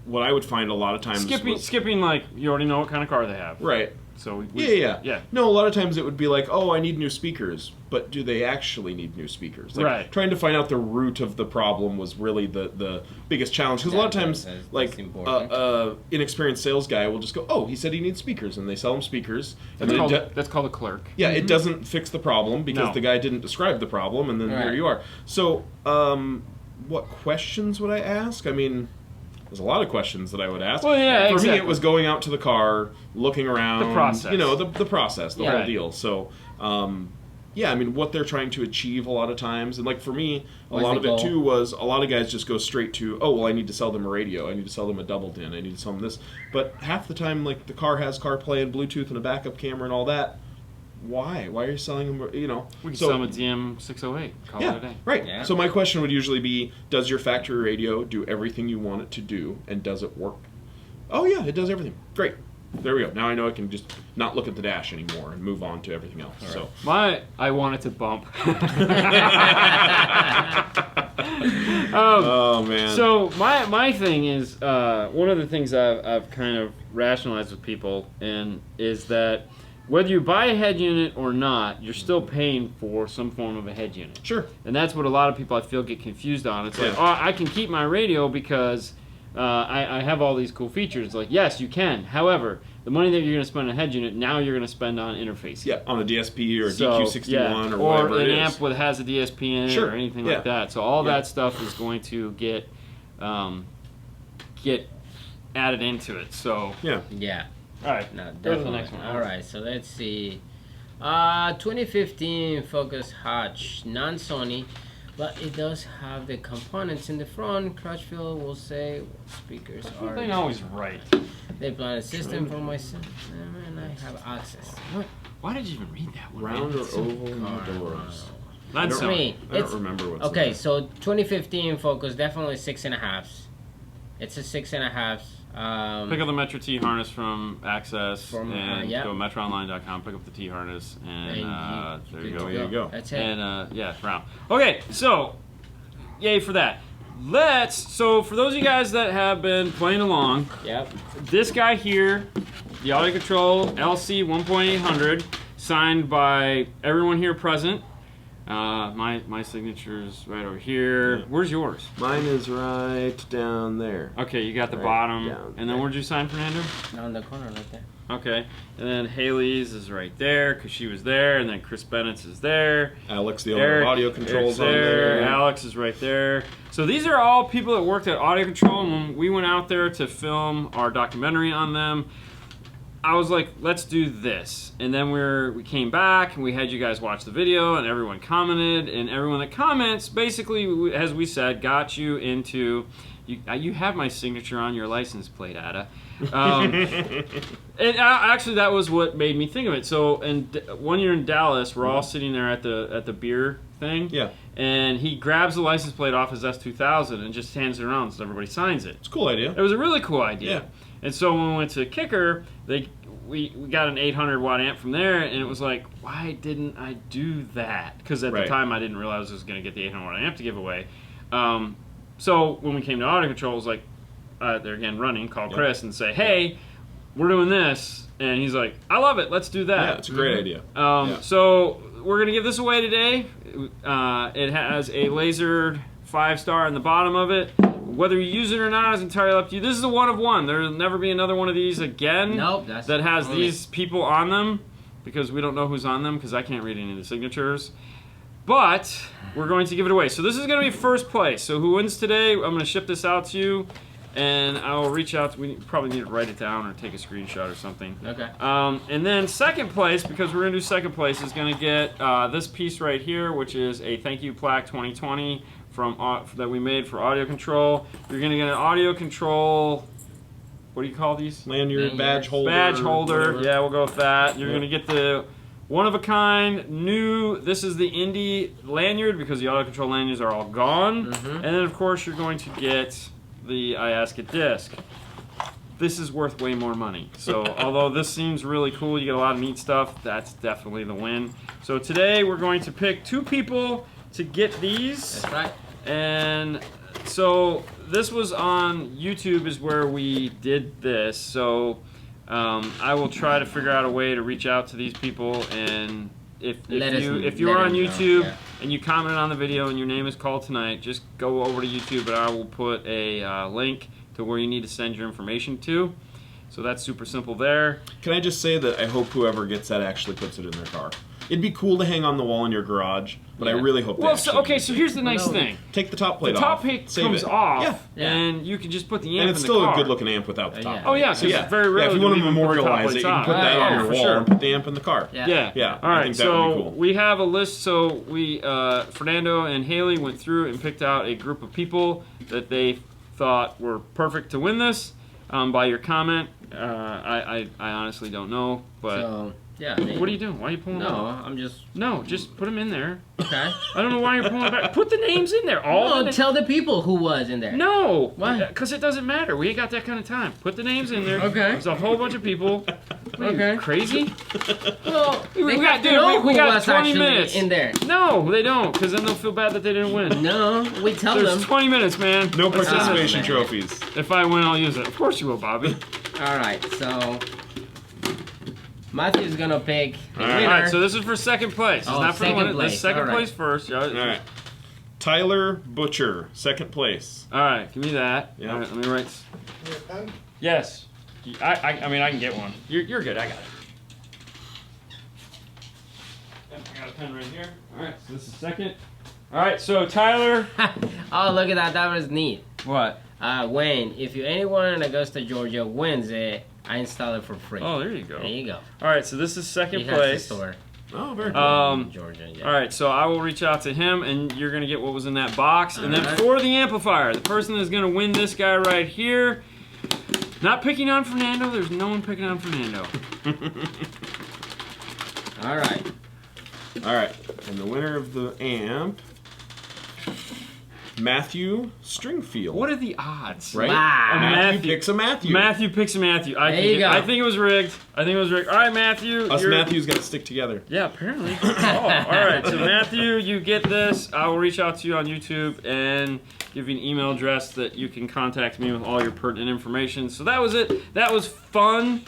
Speaker 3: what I would find a lot of times
Speaker 1: Skipping, like, you already know what kind of car they have.
Speaker 3: Right.
Speaker 1: So
Speaker 3: Yeah. No, a lot of times it would be like, oh, I need new speakers. But do they actually need new speakers? Like,
Speaker 1: Right.
Speaker 3: trying to find out the root of the problem was really the biggest challenge. Because a lot of times,
Speaker 2: That's important.
Speaker 3: inexperienced sales guy will just go, oh, he said he needs speakers. And they sell him speakers. And then
Speaker 1: That's called a clerk.
Speaker 3: yeah, it doesn't fix the problem because
Speaker 1: No.
Speaker 3: the guy didn't describe the problem. And then
Speaker 2: Right.
Speaker 3: here you are. So, what questions would I ask? I mean... There's a lot of questions that I would ask.
Speaker 1: Well, yeah,
Speaker 3: For me,
Speaker 1: exactly.
Speaker 3: it was going out to the car, looking around.
Speaker 1: The process.
Speaker 3: The process, the
Speaker 2: Yeah.
Speaker 3: whole
Speaker 1: Right.
Speaker 3: deal. So, I mean, what they're trying to achieve a lot of times. And, like, for me, a
Speaker 2: What's
Speaker 3: lot
Speaker 2: the
Speaker 3: of
Speaker 2: goal?
Speaker 3: it, too, was a lot of guys just go straight to, oh, well, I need to sell them a radio. I need to sell them a double din. I need to sell them this. But half the time, like, the car has CarPlay and Bluetooth and a backup camera and all that. Why? Why are you selling them,
Speaker 1: We can
Speaker 3: So-
Speaker 1: sell them a DM608. Call it a day.
Speaker 3: Right.
Speaker 2: Yeah.
Speaker 3: So my question would usually be, does your factory radio do everything you want it to do, and does it work? Oh, yeah, it does everything. Great. There we go. Now I know I can just not look at the dash anymore and move on to everything else. So
Speaker 1: I want it to bump.
Speaker 3: Oh, man.
Speaker 1: So my thing is one of the things I've kind of rationalized with people is that whether you buy a head unit or not, you're still paying for some form of a head unit.
Speaker 3: Sure.
Speaker 1: And that's what a lot of people I feel get confused on. It's like,
Speaker 3: Yeah.
Speaker 1: oh, I can keep my radio because I have all these cool features. Like, yes, you can. However, the money that you're going to spend on a head unit, now you're going to spend on interfacing.
Speaker 3: Yeah, on a DSP or a
Speaker 1: So,
Speaker 3: DQ61 or
Speaker 1: or
Speaker 3: whatever
Speaker 1: an
Speaker 3: it
Speaker 1: amp
Speaker 3: is.
Speaker 1: that has a DSP in it
Speaker 3: Sure,
Speaker 1: or anything
Speaker 3: yeah.
Speaker 1: like that. So all
Speaker 3: Yeah.
Speaker 1: that stuff is going to get added into it. So
Speaker 3: Yeah.
Speaker 2: Yeah.
Speaker 1: all right,
Speaker 2: No,
Speaker 1: go to
Speaker 2: definitely.
Speaker 1: the next one.
Speaker 2: All right, so let's see. 2015 Focus Hatch, non-Sony, but it does have the components in the front. Crutchfield will say speakers are.
Speaker 1: They always right.
Speaker 2: They plan a system for myself, and I have access. What?
Speaker 1: Why did you even read that one?
Speaker 3: Round
Speaker 1: man?
Speaker 3: or oval in the doors.
Speaker 1: Not
Speaker 2: For
Speaker 1: so.
Speaker 2: me,
Speaker 3: I don't
Speaker 2: it's
Speaker 3: remember what's
Speaker 2: okay.
Speaker 3: in
Speaker 2: So 2015 Focus, definitely 6.5s. It's a 6.5s.
Speaker 1: Pick up the Metro T harness from Access
Speaker 2: From,
Speaker 1: and
Speaker 2: yeah.
Speaker 1: go to metroonline.com, pick up the T harness, and there you go.
Speaker 3: There you go.
Speaker 2: That's it.
Speaker 1: And yeah, round. Okay, so yay for that. So for those of you guys that have been playing along,
Speaker 2: Yep.
Speaker 1: this guy here, the AudioControl LC 1.800, signed by everyone here present. My signature's right over here. Where's yours?
Speaker 3: Mine is right down there.
Speaker 1: Okay, you got the
Speaker 3: Right
Speaker 1: bottom.
Speaker 3: down
Speaker 1: And then where'd you sign, Fernando?
Speaker 2: On the corner right there.
Speaker 1: Okay. And then Haley's is right there because she was there. And then Chris Bennett's is there.
Speaker 3: Alex, the owner of AudioControl,
Speaker 1: Eric's
Speaker 3: on there.
Speaker 1: Alex is right there. So these are all people that worked at AudioControl. And when we went out there to film our documentary on them, I was like, let's do this. And then we came back and we had you guys watch the video and everyone commented. And everyone that comments, basically, as we said, got you into... You have my signature on your license plate, Ada. And actually, that was what made me think of it. So, one year in Dallas, we're all sitting there at the beer thing.
Speaker 3: Yeah.
Speaker 1: And he grabs the license plate off his S2000 and just hands it around so everybody signs it.
Speaker 3: It's a cool idea.
Speaker 1: It was a really cool idea.
Speaker 3: Yeah.
Speaker 1: And so when we went to Kicker, we got an 800 watt amp from there, and it was like, why didn't I do that? Because at the time I didn't realize I was going to get the 800 watt amp to give away. So when we came to AudioControl, it was like, they're again running, call Chris and say, hey, we're doing this. And he's like, I love it, let's do that.
Speaker 3: Yeah, it's a great idea.
Speaker 1: So we're going to give this away today. It has a lasered 5-star in the bottom of it. Whether you use it or not is entirely up to you. This is a one of one. There'll never be another one of these again that has these people on them, because we don't know who's on them because I can't read any of the signatures. But we're going to give it away. So this is going to be first place. So who wins today, I'm going to ship this out to you, and I will reach out. We probably need to write it down or take a screenshot or something.
Speaker 2: Okay.
Speaker 1: And then second place, because we're going to do second place, is going to get this piece right here, which is a thank you plaque 2020 that we made for AudioControl. You're going to get an AudioControl, what do you call these?
Speaker 3: Lanyard, badge holder.
Speaker 1: Badge holder,
Speaker 3: whatever.
Speaker 1: yeah, we'll go with that. You're going to get the one-of-a-kind new, this is the Indie lanyard, because the AudioControl lanyards are all gone. And then, of course, you're going to get the I Ask It disc. This is worth way more money. So, although this seems really cool, you get a lot of neat stuff, that's definitely the win. So today, we're going to pick 2 people to get these.
Speaker 2: That's right.
Speaker 1: And so this was on YouTube is where we did this. So I will try to figure out a way to reach out to these people, and if you are on YouTube and you commented on the video and your name is called tonight, just go over to YouTube and I will put a link to where you need to send your information to. So that's super simple there.
Speaker 3: Can I just say that I hope whoever gets that actually puts it in their car. It'd be cool to hang on the wall in your garage, but I really hope they actually
Speaker 1: so here's the nice thing.
Speaker 3: Take the top plate
Speaker 1: off. The top plate comes off, and you can just put the amp in the car.
Speaker 3: And it's still a good-looking amp without the top plate.
Speaker 1: Oh, yeah, so very rarely
Speaker 3: if you want to memorialize it, you can put that on your wall and put the amp in the car.
Speaker 1: Yeah. All
Speaker 3: I
Speaker 1: right,
Speaker 3: think that would be cool.
Speaker 1: we have a list. So we, Fernando and Haley went through and picked out a group of people that they thought were perfect to win this by your comment. I honestly don't know, but...
Speaker 2: So, yeah.
Speaker 1: What are you doing? Why are you pulling them
Speaker 2: out? I'm just...
Speaker 1: No, just put them in there.
Speaker 2: Okay.
Speaker 1: I don't know why you're pulling them back. Put the names in there.
Speaker 2: Tell the people who was in there.
Speaker 1: No.
Speaker 2: Why?
Speaker 1: Because it doesn't matter. We ain't got that kind of time. Put the names in there.
Speaker 2: Okay.
Speaker 1: There's a whole bunch of people.
Speaker 2: Okay.
Speaker 1: Crazy?
Speaker 2: Well,
Speaker 1: we got 20 minutes
Speaker 2: in there.
Speaker 1: No, they don't, because then they'll feel bad that they didn't win.
Speaker 2: No, we tell them.
Speaker 1: There's 20 minutes, man.
Speaker 3: No participation trophies.
Speaker 1: If I win, I'll use it. Of course you will, Bobby.
Speaker 2: All right, so Matthew's gonna pick the winner.
Speaker 1: All right, so this is for second place. It's not for the winner. This is second place first.
Speaker 3: All right. Tyler Butcher, second place.
Speaker 1: All right, give me that.
Speaker 3: Yeah.
Speaker 1: All right, let me write.
Speaker 4: You need a pen?
Speaker 1: Yes. I mean, I can get one. You're good. I got it. I got a pen right here. All right, so this is second. All right, so Tyler.
Speaker 2: Oh, look at that. That was neat.
Speaker 1: What?
Speaker 2: Wayne, if anyone in Augusta, Georgia wins it, I install it for free.
Speaker 1: Oh, there you go.
Speaker 2: There you go.
Speaker 1: All right, so this is second
Speaker 2: He
Speaker 1: place.
Speaker 2: has the store.
Speaker 3: Oh, very good.
Speaker 2: Georgia, yeah.
Speaker 1: All right, so I will reach out to him, and you're going to get what was in that box. And then for the amplifier, the person that's going to win this guy right here, not picking on Fernando. There's no one picking on Fernando.
Speaker 2: All right.
Speaker 3: All right, and the winner of the amp Matthew Stringfield.
Speaker 1: What are the odds?
Speaker 3: Right?
Speaker 2: Wow.
Speaker 3: Matthew picks a Matthew.
Speaker 1: Matthew picks a Matthew.
Speaker 2: There you go.
Speaker 1: I think it was rigged. All right, Matthew.
Speaker 3: Us Matthews got to stick together.
Speaker 1: Yeah, apparently. Oh, all right. So Matthew, you get this. I will reach out to you on YouTube and give you an email address that you can contact me with all your pertinent information. So that was it. That was fun.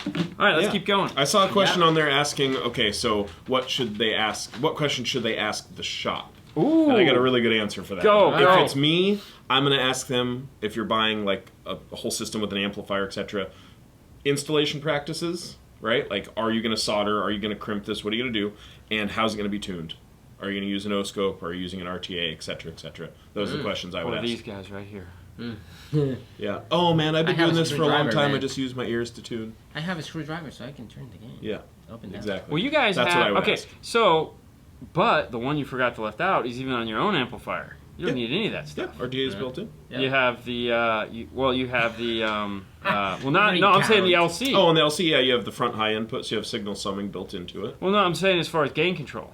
Speaker 1: All right, let's keep going.
Speaker 3: I saw a question on there asking, okay, so what question should they ask the shop?
Speaker 1: Ooh.
Speaker 3: And I got a really good answer for that.
Speaker 1: Go.
Speaker 3: If it's me, I'm going to ask them, if you're buying like a whole system with an amplifier, etc., installation practices, right? Like, are you going to solder? Are you going to crimp this? What are you going to do? And how's it going to be tuned? Are you going to use an O-scope? Are you using an RTA, etc., etc.? Those are the questions I would ask.
Speaker 1: These guys right here.
Speaker 3: Yeah. Oh, man, I've been
Speaker 2: I have
Speaker 3: doing
Speaker 2: a
Speaker 3: this for a long
Speaker 2: screwdriver,
Speaker 3: time.
Speaker 2: man.
Speaker 3: I just use my ears to tune.
Speaker 2: I have a screwdriver, so I can turn the game.
Speaker 3: Yeah,
Speaker 2: Up and down.
Speaker 3: exactly.
Speaker 1: Well, you guys
Speaker 3: That's
Speaker 1: have...
Speaker 3: what I would
Speaker 1: okay,
Speaker 3: ask.
Speaker 1: so... But the one you forgot to left out is even on your own amplifier. You don't need any of that stuff.
Speaker 3: Yeah, RTA is built in.
Speaker 2: Yeah.
Speaker 1: You have the, you have the,
Speaker 2: Pretty
Speaker 1: I'm saying the
Speaker 2: count.
Speaker 1: LC.
Speaker 3: Oh, on the LC, yeah, you have the front high inputs. You have signal summing built into it.
Speaker 1: Well, no, I'm saying as far as gain control.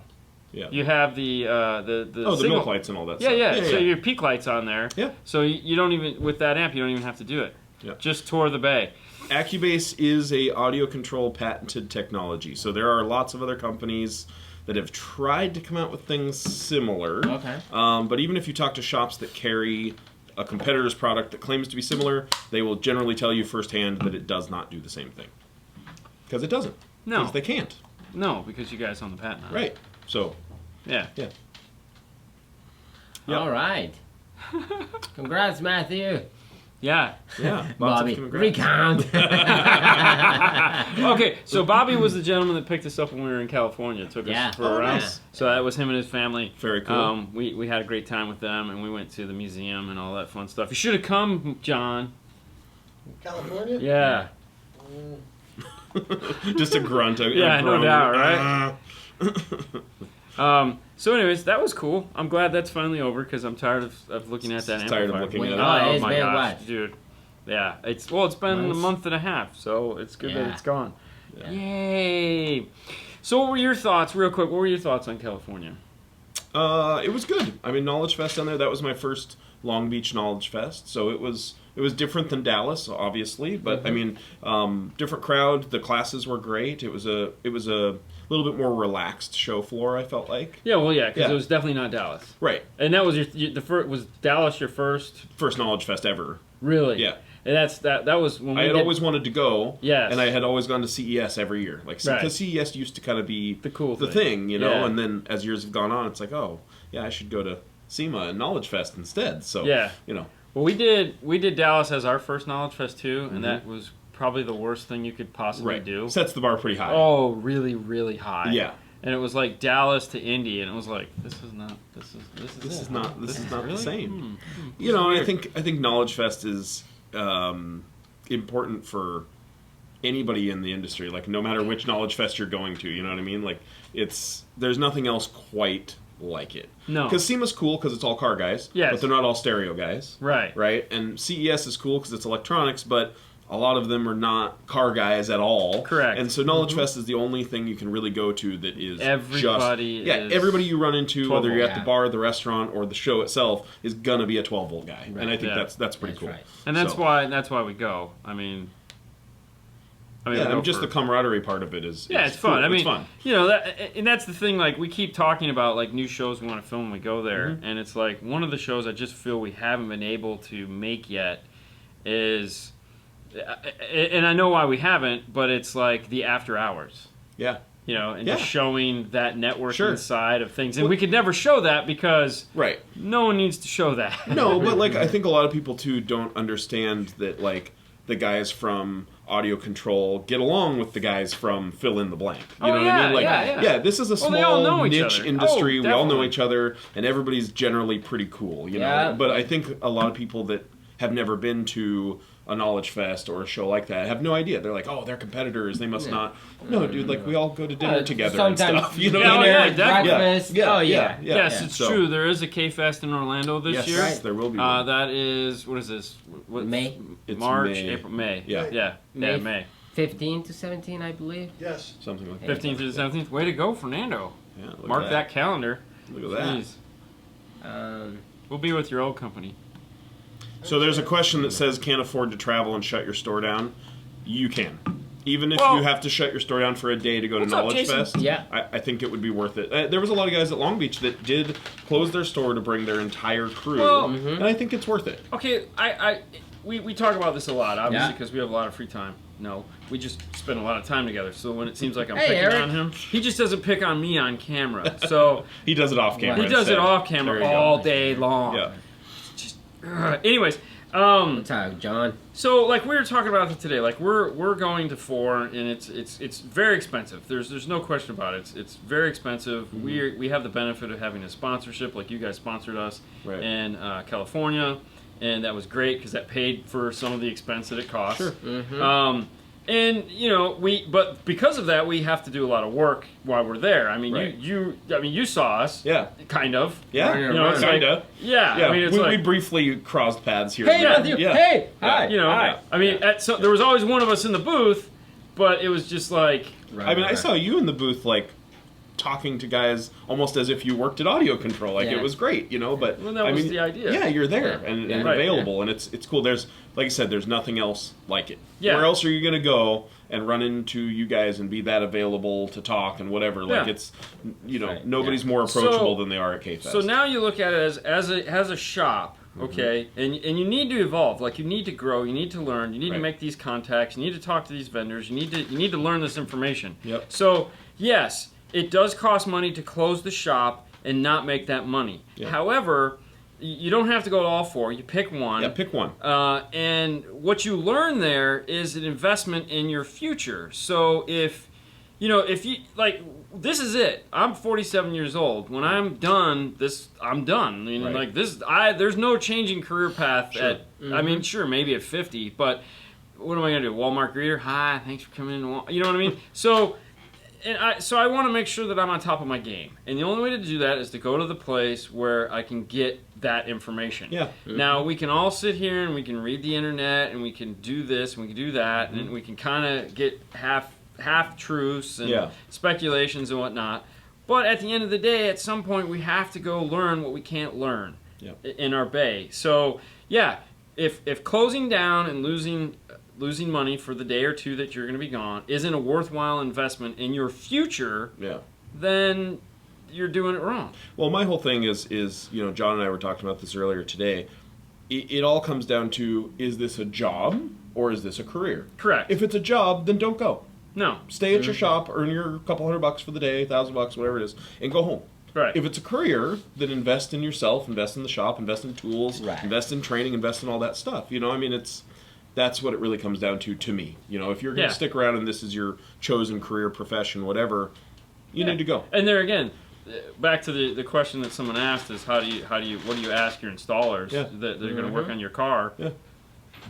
Speaker 3: Yeah.
Speaker 1: You have the
Speaker 3: the
Speaker 1: signal
Speaker 3: milk lights and all that
Speaker 1: Yeah,
Speaker 3: stuff.
Speaker 1: yeah. So your peak lights on there.
Speaker 3: Yeah.
Speaker 1: So you don't even, with that amp, you don't even have to do it.
Speaker 3: Yeah.
Speaker 1: Just tour the bay.
Speaker 3: Acubase is a audio control patented technology. So there are lots of other companies that have tried to come out with things similar.
Speaker 2: Okay.
Speaker 3: But even if you talk to shops that carry a competitor's product that claims to be similar, they will generally tell you firsthand that it does not do the same thing. Because it doesn't.
Speaker 1: No.
Speaker 3: Because they can't.
Speaker 1: No, because you guys own the patent on it.
Speaker 3: Right. So,
Speaker 1: Yeah.
Speaker 3: yeah.
Speaker 2: All right. Congrats, Matthew.
Speaker 1: Yeah.
Speaker 3: Yeah. Lots
Speaker 2: Bobby,
Speaker 3: of congrats.
Speaker 2: recount.
Speaker 1: Okay, so Bobby was the gentleman that picked us up when we were in California. Took
Speaker 2: Yeah.
Speaker 1: us for a
Speaker 3: Oh,
Speaker 1: round.
Speaker 3: nice.
Speaker 1: So that was him and his family.
Speaker 3: Very cool.
Speaker 1: We had a great time with them, and we went to the museum and all that fun stuff. You should have come, John.
Speaker 4: California?
Speaker 1: Yeah.
Speaker 3: Just a grunt.
Speaker 1: Yeah, no doubt, right? So anyways, that was cool. I'm glad that's finally over because I'm tired of looking at that
Speaker 3: Tired
Speaker 1: amplifier.
Speaker 3: of looking
Speaker 2: Wait,
Speaker 3: at it.
Speaker 2: oh,
Speaker 1: Oh
Speaker 2: it's
Speaker 1: my
Speaker 2: been
Speaker 1: gosh,
Speaker 2: what?
Speaker 1: dude. Yeah, it's been a month and a half, so it's good that
Speaker 2: Yeah.
Speaker 1: it's gone.
Speaker 2: Yeah.
Speaker 1: Yay! So what were your thoughts, real quick? What were your thoughts on California?
Speaker 3: It was good. I mean, KnowledgeFest down there, that was my first Long Beach KnowledgeFest, so it was different than Dallas, obviously, but I mean, different crowd. The classes were great. It was a little bit more relaxed show floor, I felt like.
Speaker 1: Yeah, well, yeah, because
Speaker 3: Yeah.
Speaker 1: it was definitely not Dallas,
Speaker 3: Right.
Speaker 1: and that was the first. Was Dallas your first?
Speaker 3: First KnowledgeFest ever.
Speaker 1: Really?
Speaker 3: Yeah.
Speaker 1: And that was when we
Speaker 3: I had
Speaker 1: did
Speaker 3: always wanted to go,
Speaker 1: Yes.
Speaker 3: and I had always gone to CES every year, like
Speaker 1: Right.
Speaker 3: because CES used to kind of be
Speaker 1: the cool
Speaker 3: the thing, you know.
Speaker 1: Yeah.
Speaker 3: And then as years have gone on, it's like, oh, yeah, I should go to SEMA and KnowledgeFest instead. So
Speaker 1: Yeah.
Speaker 3: you know,
Speaker 1: Well, we did Dallas as our first KnowledgeFest too, and that was probably the worst thing you could possibly
Speaker 3: right,
Speaker 1: do.
Speaker 3: sets the bar pretty high.
Speaker 1: Oh, really, really high.
Speaker 3: Yeah.
Speaker 1: And it was like Dallas to Indy, and it was like, this is
Speaker 3: This
Speaker 1: it,
Speaker 3: is
Speaker 1: huh?
Speaker 3: not
Speaker 1: really?
Speaker 3: the same.
Speaker 1: Hmm.
Speaker 3: You know, and I think KnowledgeFest is important for anybody in the industry. Like, no matter which KnowledgeFest you're going to, you know what I mean? Like, there's nothing else quite like it.
Speaker 1: No.
Speaker 3: Because SEMA's cool because it's all car guys,
Speaker 1: Yes.
Speaker 3: but they're not all stereo guys.
Speaker 1: Right.
Speaker 3: Right? And CES is cool because it's electronics, but a lot of them are not car guys at all.
Speaker 1: Correct.
Speaker 3: And so KnowledgeFest is the only thing you can really go to that is
Speaker 1: Everybody
Speaker 3: just...
Speaker 1: is
Speaker 3: everybody you run into,
Speaker 1: 12
Speaker 3: whether you're at
Speaker 2: volt.
Speaker 3: the bar, the restaurant, or the show itself, is gonna be a 12-volt guy. And I think
Speaker 1: Yeah.
Speaker 3: that's pretty
Speaker 2: That's
Speaker 3: cool.
Speaker 2: right.
Speaker 1: And that's
Speaker 3: So,
Speaker 1: why we go. I mean, we
Speaker 3: yeah,
Speaker 1: go
Speaker 3: and just
Speaker 1: for-
Speaker 3: the camaraderie part of it is
Speaker 1: Yeah,
Speaker 3: is
Speaker 1: it's fun.
Speaker 3: cool.
Speaker 1: I mean,
Speaker 3: it's fun.
Speaker 1: you know, and that's the thing. Like, we keep talking about like new shows we want to film when we go there, and it's like one of the shows I just feel we haven't been able to make yet is, and I know why we haven't, but it's like the after hours.
Speaker 3: Yeah.
Speaker 1: You know, and
Speaker 3: Yeah.
Speaker 1: just showing that networking
Speaker 3: Sure.
Speaker 1: side of things, and
Speaker 3: Well-
Speaker 1: we could never show that because
Speaker 3: Right.
Speaker 1: no one needs to show that.
Speaker 3: No, but like I think a lot of people too don't understand that like the guys from AudioControl get along with the guys from fill in the blank. You know what I mean? Like,
Speaker 1: yeah.
Speaker 3: this is a
Speaker 1: Well, they all know
Speaker 3: small
Speaker 1: each
Speaker 3: niche
Speaker 1: other.
Speaker 3: industry.
Speaker 1: Oh,
Speaker 3: we all know
Speaker 1: definitely.
Speaker 3: each other, and everybody's generally pretty cool. You
Speaker 2: Yeah.
Speaker 3: know, but I think a lot of people that have never been to a KnowledgeFest or a show like that have no idea. They're like, oh, they're competitors. They must not. No, dude. Like we all go to dinner together and
Speaker 2: sometimes
Speaker 3: stuff. You know
Speaker 1: Yeah,
Speaker 3: what I mean?
Speaker 1: yeah,
Speaker 2: dinner,
Speaker 1: definitely.
Speaker 2: breakfast.
Speaker 3: Yeah,
Speaker 2: Oh
Speaker 3: yeah,
Speaker 2: yeah.
Speaker 3: yeah.
Speaker 1: Yes, it's
Speaker 3: So-
Speaker 1: true. There is a K-Fest in Orlando this
Speaker 3: Yes,
Speaker 1: year.
Speaker 3: there will be. One.
Speaker 1: That is, what is this? What,
Speaker 2: May.
Speaker 3: It's
Speaker 1: March,
Speaker 3: May.
Speaker 1: April, May.
Speaker 3: Yeah.
Speaker 1: Yeah,
Speaker 2: May.
Speaker 1: May.
Speaker 2: 15 to 17, I believe.
Speaker 4: Yes.
Speaker 3: Something like that.
Speaker 1: 15th through the 17th. Way to go, Fernando.
Speaker 3: Yeah, look
Speaker 1: Mark
Speaker 3: at
Speaker 1: that calendar.
Speaker 3: Look at that.
Speaker 1: Jeez. We'll be with your old company.
Speaker 3: So there's a question that says, can't afford to travel and shut your store down. You can. Even if
Speaker 1: Well,
Speaker 3: you have to shut your store down for a day to go to
Speaker 1: what's up, Jason?
Speaker 3: KnowledgeFest,
Speaker 2: Yeah.
Speaker 3: I think it would be worth it. There was a lot of guys at Long Beach that did close their store to bring their entire crew,
Speaker 1: Well,
Speaker 3: and I think it's worth it.
Speaker 1: Okay, we talk about this a lot, obviously,
Speaker 2: Yeah.
Speaker 1: because we have a lot of free time. No, we just spend a lot of time together. So when it seems like I'm
Speaker 2: Hey,
Speaker 1: picking
Speaker 2: Eric.
Speaker 1: on him, he just doesn't pick on me on camera. So
Speaker 3: He does it off camera.
Speaker 1: he does it
Speaker 3: instead.
Speaker 1: off
Speaker 3: There
Speaker 1: camera
Speaker 3: you go.
Speaker 1: all day long.
Speaker 3: Yeah.
Speaker 1: Just, anyways,
Speaker 2: What's up, John?
Speaker 1: so like we were talking about it today, like we're going to 4, and it's very expensive. There's no question about it. It's very expensive.
Speaker 3: Mm-hmm.
Speaker 1: We have the benefit of having a sponsorship, like you guys sponsored us
Speaker 3: Right.
Speaker 1: in California, and that was great because that paid for some of the expense that it costs.
Speaker 3: Sure.
Speaker 2: Mm-hmm.
Speaker 1: And but because of that, we have to do a lot of work while we're there. I mean,
Speaker 3: Right.
Speaker 1: you saw us,
Speaker 3: Yeah.
Speaker 1: kind of.
Speaker 3: Yeah.
Speaker 2: You
Speaker 1: know, it's like-
Speaker 3: Kinda.
Speaker 1: Yeah,
Speaker 3: Yeah.
Speaker 1: I mean, it's
Speaker 3: we
Speaker 1: like,
Speaker 3: briefly crossed paths here.
Speaker 2: Hey,
Speaker 3: and there.
Speaker 2: Matthew.
Speaker 3: Yeah.
Speaker 2: Hey. Hi.
Speaker 1: you know,
Speaker 2: Hi.
Speaker 1: I mean, there was always one of us in the booth, but it was just like,
Speaker 2: Right,
Speaker 3: I mean, I
Speaker 2: right.
Speaker 3: saw you in the booth, like, talking to guys almost as if you worked at AudioControl. Like,
Speaker 2: Yeah.
Speaker 3: it was great, you know, but...
Speaker 1: Well, that
Speaker 3: I
Speaker 1: was
Speaker 3: mean,
Speaker 1: the idea.
Speaker 3: Yeah, you're there
Speaker 2: Yeah.
Speaker 3: and,
Speaker 2: Yeah.
Speaker 3: and
Speaker 1: Right,
Speaker 3: available, and it's cool. There's, like I said, there's nothing else like it.
Speaker 1: Yeah.
Speaker 3: Where else are you going to go and run into you guys and be that available to talk and whatever? Like,
Speaker 1: Yeah.
Speaker 3: it's, you know,
Speaker 2: Right,
Speaker 3: nobody's
Speaker 2: yeah.
Speaker 3: more approachable
Speaker 1: So-
Speaker 3: than they are at K-Fest.
Speaker 1: so now you look at it as a shop, okay, and you need to evolve. Like you need to grow, you need to learn, you need to
Speaker 3: Right.
Speaker 1: make these contacts, you need to talk to these vendors, you need to learn this information.
Speaker 3: Yep.
Speaker 1: So yes, it does cost money to close the shop and not make that money.
Speaker 3: Yeah.
Speaker 1: However, you don't have to go to all 4. You pick one.
Speaker 3: Yeah, pick one.
Speaker 1: And what you learn there is an investment in your future. So if you like, this is it. I'm 47 years old. When I'm done, I'm done. I mean,
Speaker 3: Right.
Speaker 1: like this, there's no changing career path
Speaker 3: Sure.
Speaker 1: I mean, sure, maybe at 50, but what am I gonna do? Walmart greeter? Hi, thanks for coming in. You know what I mean? So. So I want to make sure that I'm on top of my game. And the only way to do that is to go to the place where I can get that information.
Speaker 3: Yeah.
Speaker 1: Now, we can all sit here and we can read the internet and we can do this and we can do that and we can kind of get half truths and
Speaker 3: Yeah.
Speaker 1: speculations and whatnot. But at the end of the day, at some point, we have to go learn what we can't learn in our bay. So, yeah, if closing down and losing money for the day or two that you're going to be gone isn't a worthwhile investment in your future,
Speaker 3: Yeah.
Speaker 1: then you're doing it wrong.
Speaker 3: Well, my whole thing is you know, John and I were talking about this earlier today. It all comes down to, is this a job or is this a career?
Speaker 1: Correct.
Speaker 3: If it's a job, then don't go.
Speaker 1: No.
Speaker 3: Stay at your shop, earn your couple $100 for the day, $1,000, whatever it is, and go home.
Speaker 1: Right.
Speaker 3: If it's a career, then invest in yourself, invest in the shop, invest in tools,
Speaker 2: Right.
Speaker 3: invest in training, invest in all that stuff. You know, I mean, that's what it really comes down to me. You know, if you're going to
Speaker 1: Yeah.
Speaker 3: stick around and this is your chosen career, profession, whatever, you need to go.
Speaker 1: And there again, back to the question that someone asked is what do you ask your installers
Speaker 3: Yeah.
Speaker 1: that are going to work on your car?
Speaker 3: Yeah.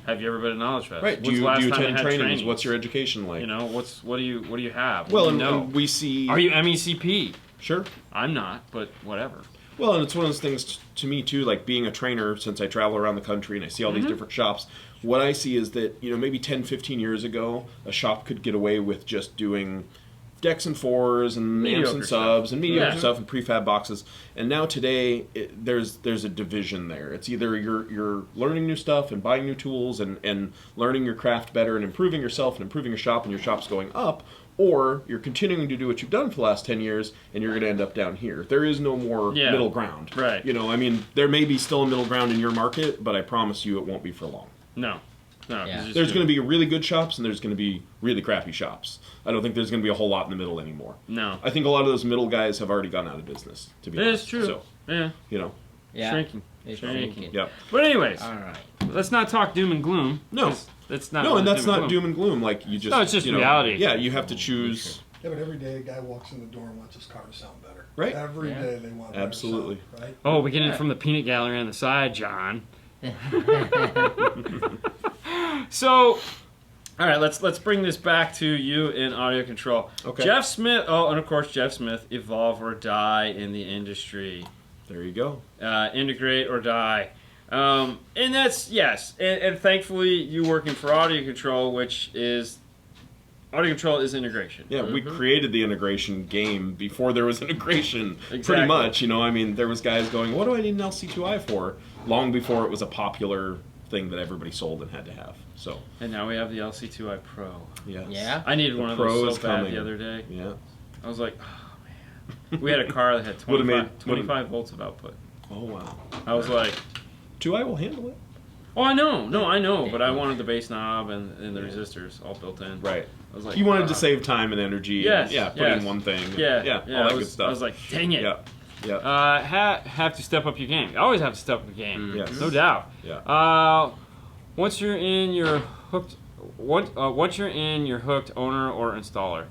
Speaker 1: Have you ever been at KnowledgeFest?
Speaker 3: Right. Do
Speaker 1: When's
Speaker 3: you
Speaker 1: the last time
Speaker 3: attend
Speaker 1: they had
Speaker 3: trainings?
Speaker 1: trainings?
Speaker 3: What's your education like?
Speaker 1: You know, what do you have?
Speaker 3: Well,
Speaker 1: What
Speaker 3: and,
Speaker 1: do you know?
Speaker 3: and we see...
Speaker 1: Are you MECP?
Speaker 3: Sure.
Speaker 1: I'm not, but whatever.
Speaker 3: Well, and it's one of those things to me too, like being a trainer, since I travel around the country and I see all these different shops, what I see is that, you know, maybe 10, 15 years ago, a shop could get away with just doing decks and fours and amps
Speaker 1: Mediocre
Speaker 3: and
Speaker 1: stuff.
Speaker 3: subs and mediocre
Speaker 1: Yeah.
Speaker 3: stuff and prefab boxes. And now today, there's a division there. It's either you're learning new stuff and buying new tools and learning your craft better and improving yourself and improving your shop and your shop's going up, or you're continuing to do what you've done for the last 10 years and you're going to end up down here. There is no more middle ground.
Speaker 1: Right.
Speaker 3: You know, I mean, there may be still a middle ground in your market, but I promise you it won't be for long.
Speaker 1: No.
Speaker 2: Yeah.
Speaker 3: There's going to be really good shops and there's going to be really crappy shops. I don't think there's going to be a whole lot in the middle anymore.
Speaker 1: No.
Speaker 3: I think a lot of those middle guys have already gone out of business, to be
Speaker 1: It
Speaker 3: honest.
Speaker 1: is true.
Speaker 3: So,
Speaker 1: Yeah.
Speaker 3: you know,
Speaker 2: Yeah.
Speaker 1: Shrinking.
Speaker 2: It's
Speaker 1: Shrinking.
Speaker 2: shrinking.
Speaker 3: yeah.
Speaker 1: But anyways,
Speaker 2: All right.
Speaker 1: let's not talk doom and gloom.
Speaker 3: No.
Speaker 1: 'cause That's not.
Speaker 3: No, and that's not
Speaker 1: gloom.
Speaker 3: doom and gloom. Like, you just...
Speaker 1: No, it's just
Speaker 3: you know,
Speaker 1: reality.
Speaker 3: Yeah, you have to choose...
Speaker 4: Yeah, but every day a guy walks in the door and wants his car to sound better.
Speaker 3: Right.
Speaker 4: Every
Speaker 2: Yeah.
Speaker 4: day they want better
Speaker 3: Absolutely.
Speaker 4: sound, right?
Speaker 1: Oh, we get in from the peanut gallery on the side, John. So, all right, let's bring this back to you in AudioControl.
Speaker 3: Okay.
Speaker 1: Jeff Smith. Oh, and of course Jeff Smith. Evolve or die in the industry.
Speaker 3: There you go.
Speaker 1: Integrate or die. And that's yes. And thankfully, you working for AudioControl, which is AudioControl is integration.
Speaker 3: Yeah, we created the integration game before there was integration, pretty
Speaker 1: Exactly.
Speaker 3: much. You know, I mean, there was guys going, what do I need an LC2i for? Long before it was a popular thing that everybody sold and had to have. So,
Speaker 1: And now we have the LC2i Pro.
Speaker 3: yes.
Speaker 2: Yeah.
Speaker 1: I needed one of
Speaker 3: Pro
Speaker 1: those
Speaker 3: is
Speaker 1: so bad
Speaker 3: coming.
Speaker 1: the other day.
Speaker 3: Yeah.
Speaker 1: I was like, oh man. We had a car that had 25 volts of output.
Speaker 3: Oh, wow.
Speaker 1: I was like,
Speaker 3: 2i will handle it.
Speaker 1: oh, I know. No, I know. But I wanted the bass knob and the resistors all built in.
Speaker 3: Right.
Speaker 1: I was like,
Speaker 3: You wanted to save time and energy.
Speaker 1: Yes,
Speaker 3: And, yeah, put
Speaker 1: yes.
Speaker 3: in one thing.
Speaker 1: Yeah.
Speaker 3: Yeah, all that good stuff.
Speaker 1: I was like, dang it.
Speaker 3: Yeah. Yeah.
Speaker 1: Have to step up your game. You always have to step up your game.
Speaker 3: Yes.
Speaker 1: No doubt.
Speaker 3: Yeah.
Speaker 1: Once you're in your hooked, once you're in your hooked owner or installer,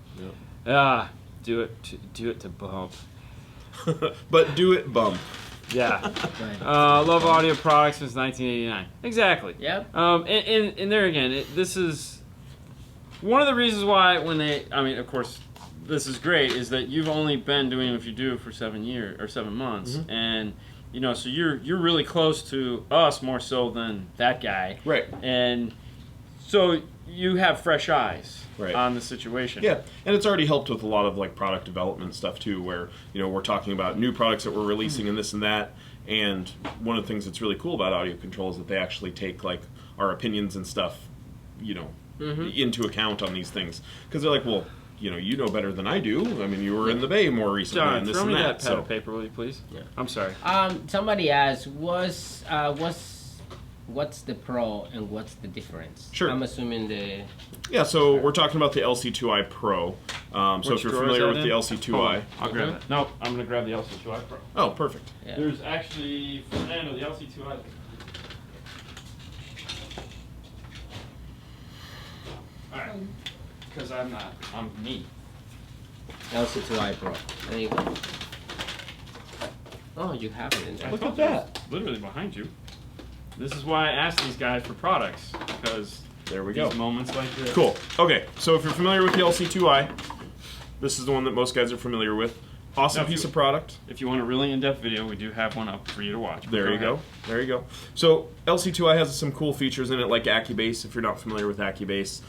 Speaker 1: do it to bump.
Speaker 3: But do it bump.
Speaker 1: Yeah.
Speaker 2: Right.
Speaker 1: Love audio products since 1989. Exactly.
Speaker 2: Yep.
Speaker 1: And there again, this is one of the reasons why of course, this is great, is that you've only been doing what you do for 7 years or 7 months, and so you're really close to us more so than that guy,
Speaker 3: Right.
Speaker 1: and so you have fresh eyes
Speaker 3: Right.
Speaker 1: on the situation.
Speaker 3: Yeah, and it's already helped with a lot of like product development stuff too, where we're talking about new products that we're releasing and this and that. And one of the things that's really cool about AudioControl is that they actually take like our opinions and stuff, into account on these things, because they're like, well, you know better than I do. I mean, you were in the Bay more recently,
Speaker 1: John,
Speaker 3: and this
Speaker 1: throw
Speaker 3: and
Speaker 1: me
Speaker 3: that.
Speaker 1: that pad of paper, will you please?
Speaker 2: Yeah.
Speaker 1: I'm sorry.
Speaker 2: Somebody asked, what's the Pro and what's the difference?
Speaker 3: Sure.
Speaker 2: I'm assuming the...
Speaker 3: Yeah, so we're talking about the LC2i Pro. So
Speaker 1: Which
Speaker 3: if you're
Speaker 1: drawer is
Speaker 3: familiar
Speaker 1: that
Speaker 3: with the
Speaker 1: in?
Speaker 3: LC2i,
Speaker 1: Hold on, I'll grab it. Nope, I'm gonna grab the LC2i Pro.
Speaker 3: oh, perfect.
Speaker 2: Yeah.
Speaker 1: There's actually Fernando, the LC2i. Alright. Because I'm me.
Speaker 2: LC2i Pro. There you go. Oh, you have it in there.
Speaker 3: Look at that.
Speaker 1: Literally behind you. This is why I asked these guys for products, because
Speaker 3: There we
Speaker 1: these
Speaker 3: go.
Speaker 1: moments like this.
Speaker 3: Cool. Okay, so if you're familiar with the LC2i, this is the one that most guys are familiar with. Awesome
Speaker 1: Now, if
Speaker 3: piece
Speaker 1: you-
Speaker 3: of product.
Speaker 1: If you want a really in-depth video, we do have one up for you to watch.
Speaker 3: There you go. There you go. So LC2i has some cool features in it, like Accubase. If you're not familiar with Accubase,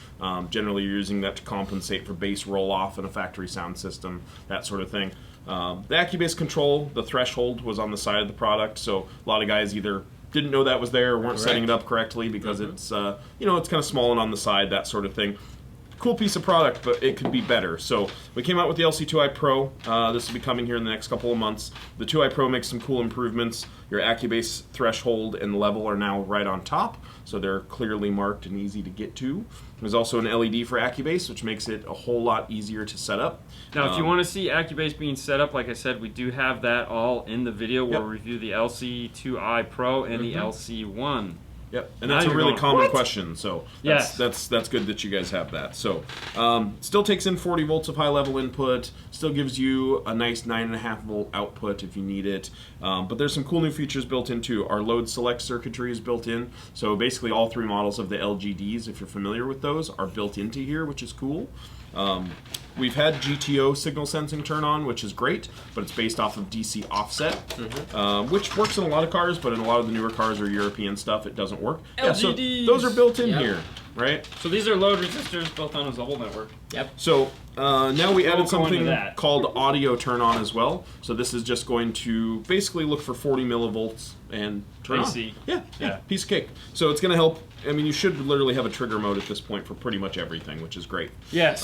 Speaker 3: generally you're using that to compensate for bass roll-off in a factory sound system, that sort of thing. The Accubase control, the threshold was on the side of the product, so a lot of guys either didn't know that was there or weren't setting it up correctly because it's it's kind of small and on the side, that sort of thing. Cool piece of product, but it could be better. So we came out with the LC2i Pro. This will be coming here in the next couple of months. The 2i Pro makes some cool improvements. Your Accubase threshold and level are now right on top, so they're clearly marked and easy to get to. There's also an LED for Accubase, which makes it a whole lot easier to set up.
Speaker 1: Now, if you want to see Accubase being set up, like I said, we do have that all in the video where
Speaker 3: Yep.
Speaker 1: we review the LC2i Pro and the LC1.
Speaker 3: Yep, and
Speaker 1: Now
Speaker 3: that's a
Speaker 1: you're
Speaker 3: really
Speaker 1: going,
Speaker 3: common
Speaker 1: "What?"
Speaker 3: question. So
Speaker 1: Yes.
Speaker 3: that's good that you guys have that. So still takes in 40 volts of high level input. Still gives you a nice 9.5 volt output if you need it. But there's some cool new features built into. Our load select circuitry is built in. So basically, all three models of the LGDs, if you're familiar with those, are built into here, which is cool. We've had GTO signal sensing turn on, which is great, but it's based off of DC offset, which works in a lot of cars, but in a lot of the newer cars or European stuff, it doesn't work. Yeah, so
Speaker 1: LGDs.
Speaker 3: those are built in
Speaker 2: Yep.
Speaker 3: here, right?
Speaker 1: So these are load resistors built on a Zoll network.
Speaker 2: Yep.
Speaker 3: So now we added
Speaker 1: We'll go into
Speaker 3: something
Speaker 1: that.
Speaker 3: called audio turn on as well. So this is just going to basically look for 40 millivolts and turn
Speaker 1: AC.
Speaker 3: on. Yeah,
Speaker 1: Yeah.
Speaker 3: piece of cake. So it's going to help. I mean, you should literally have a trigger mode at this point for pretty much everything, which is great.
Speaker 1: Yes.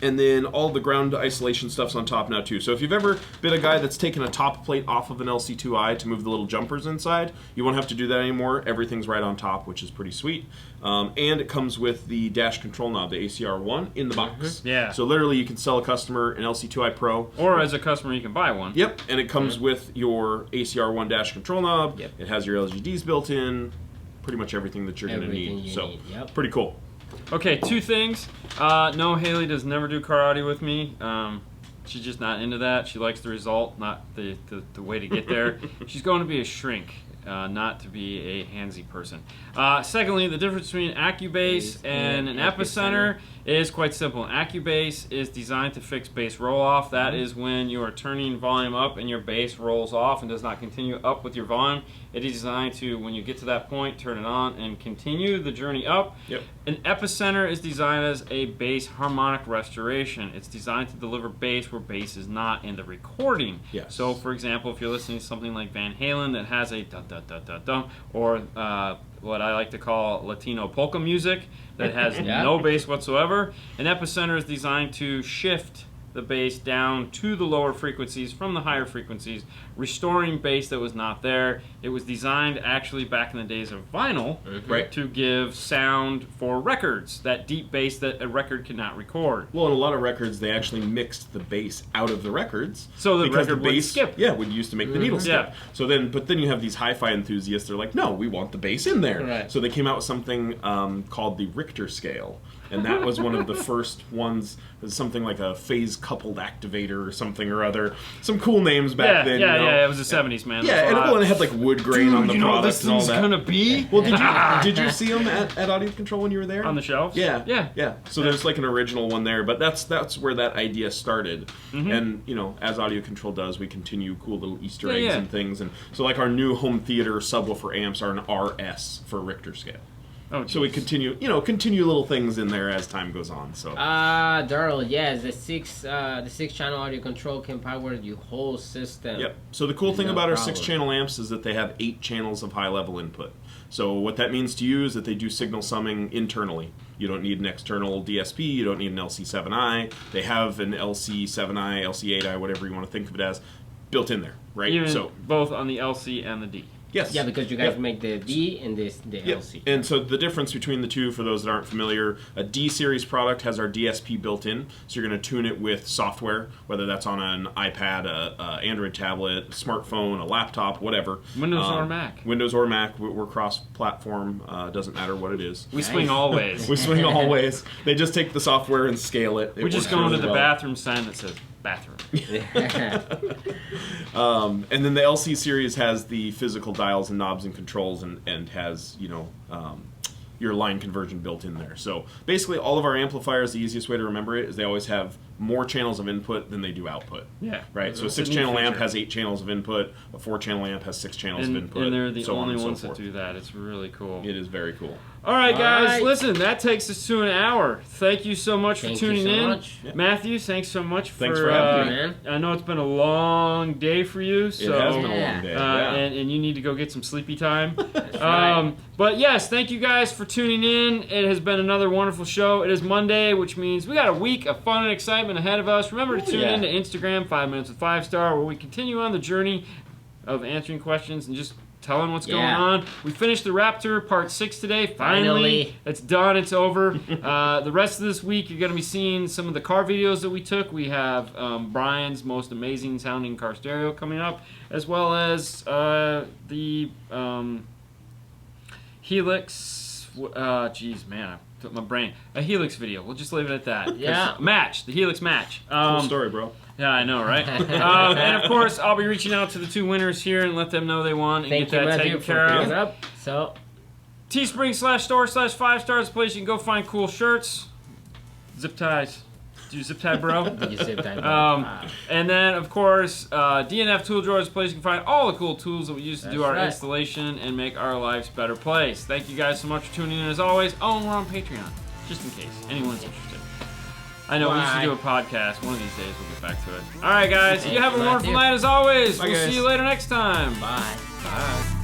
Speaker 3: And then all the ground isolation stuff's on top now too. So if you've ever been a guy that's taken a top plate off of an LC2i to move the little jumpers inside, you won't have to do that anymore. Everything's right on top, which is pretty sweet. And it comes with the dash control knob, the ACR1, in the box.
Speaker 1: Yeah.
Speaker 3: So literally you can sell a customer an LC2i Pro.
Speaker 1: or as a customer, you can buy one.
Speaker 3: Yep, and it comes with your ACR1 dash control knob.
Speaker 2: Yep.
Speaker 3: It has your LGDs built in. Pretty much everything that you're going to
Speaker 2: Everything
Speaker 3: need.
Speaker 2: you
Speaker 3: So
Speaker 2: need, yep.
Speaker 3: pretty cool.
Speaker 1: Okay, two things. No, Haley does never do car audio with me. She's just not into that. She likes the result, not the way to get there. She's going to be a shrink not to be a handsy person. Secondly, the difference between Acubase and an Epicenter is quite simple. Acubase is designed to fix bass roll-off. That is when you are turning volume up and your bass rolls off and does not continue up with your volume. It is designed to, when you get to that point, turn it on and continue the journey up.
Speaker 3: Yep.
Speaker 1: An Epicenter is designed as a bass harmonic restoration. It's designed to deliver bass where bass is not in the recording.
Speaker 3: Yes.
Speaker 1: So, for example, if you're listening to something like Van Halen that has a dun dun dun dun dun, or what I like to call Latino polka music that has no bass whatsoever, an Epicenter is designed to shift the bass down to the lower frequencies from the higher frequencies, restoring bass that was not there. It was designed actually back in the days of vinyl to give sound for records, that deep bass that a record cannot record.
Speaker 3: Well, in a lot of records, they actually mixed the bass out of the records.
Speaker 1: So the
Speaker 3: because
Speaker 1: record
Speaker 3: the bass,
Speaker 1: would skip.
Speaker 3: Yeah, would used to make the needle skip. So then, but then you have these hi-fi enthusiasts. They're like, no, we want the bass in there.
Speaker 2: Right.
Speaker 3: So they came out with something called the Richter scale. And that was one of the first ones. It was something like a phase-coupled activator or something or other. Some cool names back then.
Speaker 1: Yeah, it was the 70s, man.
Speaker 3: Yeah, and it had like wood grain on the
Speaker 1: you know what
Speaker 3: product
Speaker 1: this
Speaker 3: and all
Speaker 1: thing's
Speaker 3: that.
Speaker 1: gonna be?
Speaker 3: Well, did you see them at AudioControl when you were there?
Speaker 1: On the shelves?
Speaker 3: Yeah. So there's like an original one there, but that's where that idea started. And as AudioControl does, we continue cool little Easter eggs and things. And so like our new home theater subwoofer amps are an RS for Richter scale.
Speaker 1: Oh,
Speaker 3: so we continue little things in there as time goes on. So
Speaker 2: Darryl, yes, the six channel audio control can power your whole system.
Speaker 3: Yep. So the cool thing about our 6-channel amps is that they have 8 channels of high-level input. So what that means to you is that they do signal summing internally. You don't need an external DSP. You don't need an LC7i. They have an LC7i, LC8i, whatever you want to think of it as, built in there, right?
Speaker 1: Even both on the LC and the D.
Speaker 3: Yes.
Speaker 2: Yeah, because you guys make the D and the LC.
Speaker 3: And so the difference between the two, for those that aren't familiar, a D series product has our DSP built in. So you're going to tune it with software, whether that's on an iPad, a Android tablet, a smartphone, a laptop, whatever.
Speaker 1: Windows or Mac.
Speaker 3: Windows or Mac. We're cross-platform. Doesn't matter what it is.
Speaker 1: We swing all ways.
Speaker 3: We swing all ways. They just take the software and scale it.
Speaker 1: We just go into the bathroom sign that says bathroom.
Speaker 3: And then the LC series has the physical dials and knobs and controls and has, your line conversion built in there. So basically all of our amplifiers, the easiest way to remember it is they always have more channels of input than they do output.
Speaker 1: Yeah.
Speaker 3: Right? So a 6-channel amp has 8 channels of input, a 4-channel amp has 6 channels of input.
Speaker 1: And they're the
Speaker 3: so
Speaker 1: only
Speaker 3: on and
Speaker 1: ones
Speaker 3: so
Speaker 1: that
Speaker 3: forth.
Speaker 1: do that. It's really cool.
Speaker 3: It is very cool.
Speaker 1: All right, guys,
Speaker 2: right.
Speaker 1: listen, that takes us to an hour. Thank you so much for tuning in.
Speaker 2: Much.
Speaker 3: Yeah.
Speaker 1: Matthew, thanks so much
Speaker 3: Thanks for having
Speaker 2: me, man.
Speaker 1: I know it's been a long day for you, so
Speaker 3: It has been a long day.
Speaker 1: and you need to go get some sleepy time.
Speaker 2: right.
Speaker 1: But yes, thank you guys for tuning in. It has been another wonderful show. It is Monday, which means we got a week of fun and excitement ahead of us. Remember to tune in to Instagram, 5 Minutes with 5-Star, where we continue on the journey of answering questions and just telling what's going on. We finished the Raptor Part 6 today. Finally. It's done. It's over. The rest of this week, you're going to be seeing some of the car videos that we took. We have Brian's most amazing sounding car stereo coming up, as well as the Helix. Geez, man, I took my brain. A Helix video. We'll just leave it at that.
Speaker 2: Yeah.
Speaker 1: Match. The Helix match.
Speaker 3: Cool story, bro.
Speaker 1: Yeah, I know, right? And of course, I'll be reaching out to the 2 winners here and let them know they won and
Speaker 2: Thank
Speaker 1: get
Speaker 2: you,
Speaker 1: that
Speaker 2: Matthew,
Speaker 1: taken
Speaker 2: for
Speaker 1: care
Speaker 2: picking
Speaker 1: of.
Speaker 2: up. So,
Speaker 1: Teespring.com/store/5 stars, a place you can go find cool shirts, zip ties. Do you zip tie, bro?
Speaker 2: did you zip tie?
Speaker 1: And then, of course, DNF Tool Drawer is a place you can find all the cool tools that we use to do our
Speaker 2: right.
Speaker 1: installation and make our lives a better place. Thank you guys so much for tuning in as always. Oh, and we're on Patreon, just in case anyone's interested. I know we used to do a podcast. One of these days we'll get back to it. All right, guys. You have a wonderful night as always.
Speaker 3: Bye,
Speaker 1: We'll
Speaker 3: guys.
Speaker 1: see you later next time.
Speaker 2: Bye.
Speaker 1: Bye.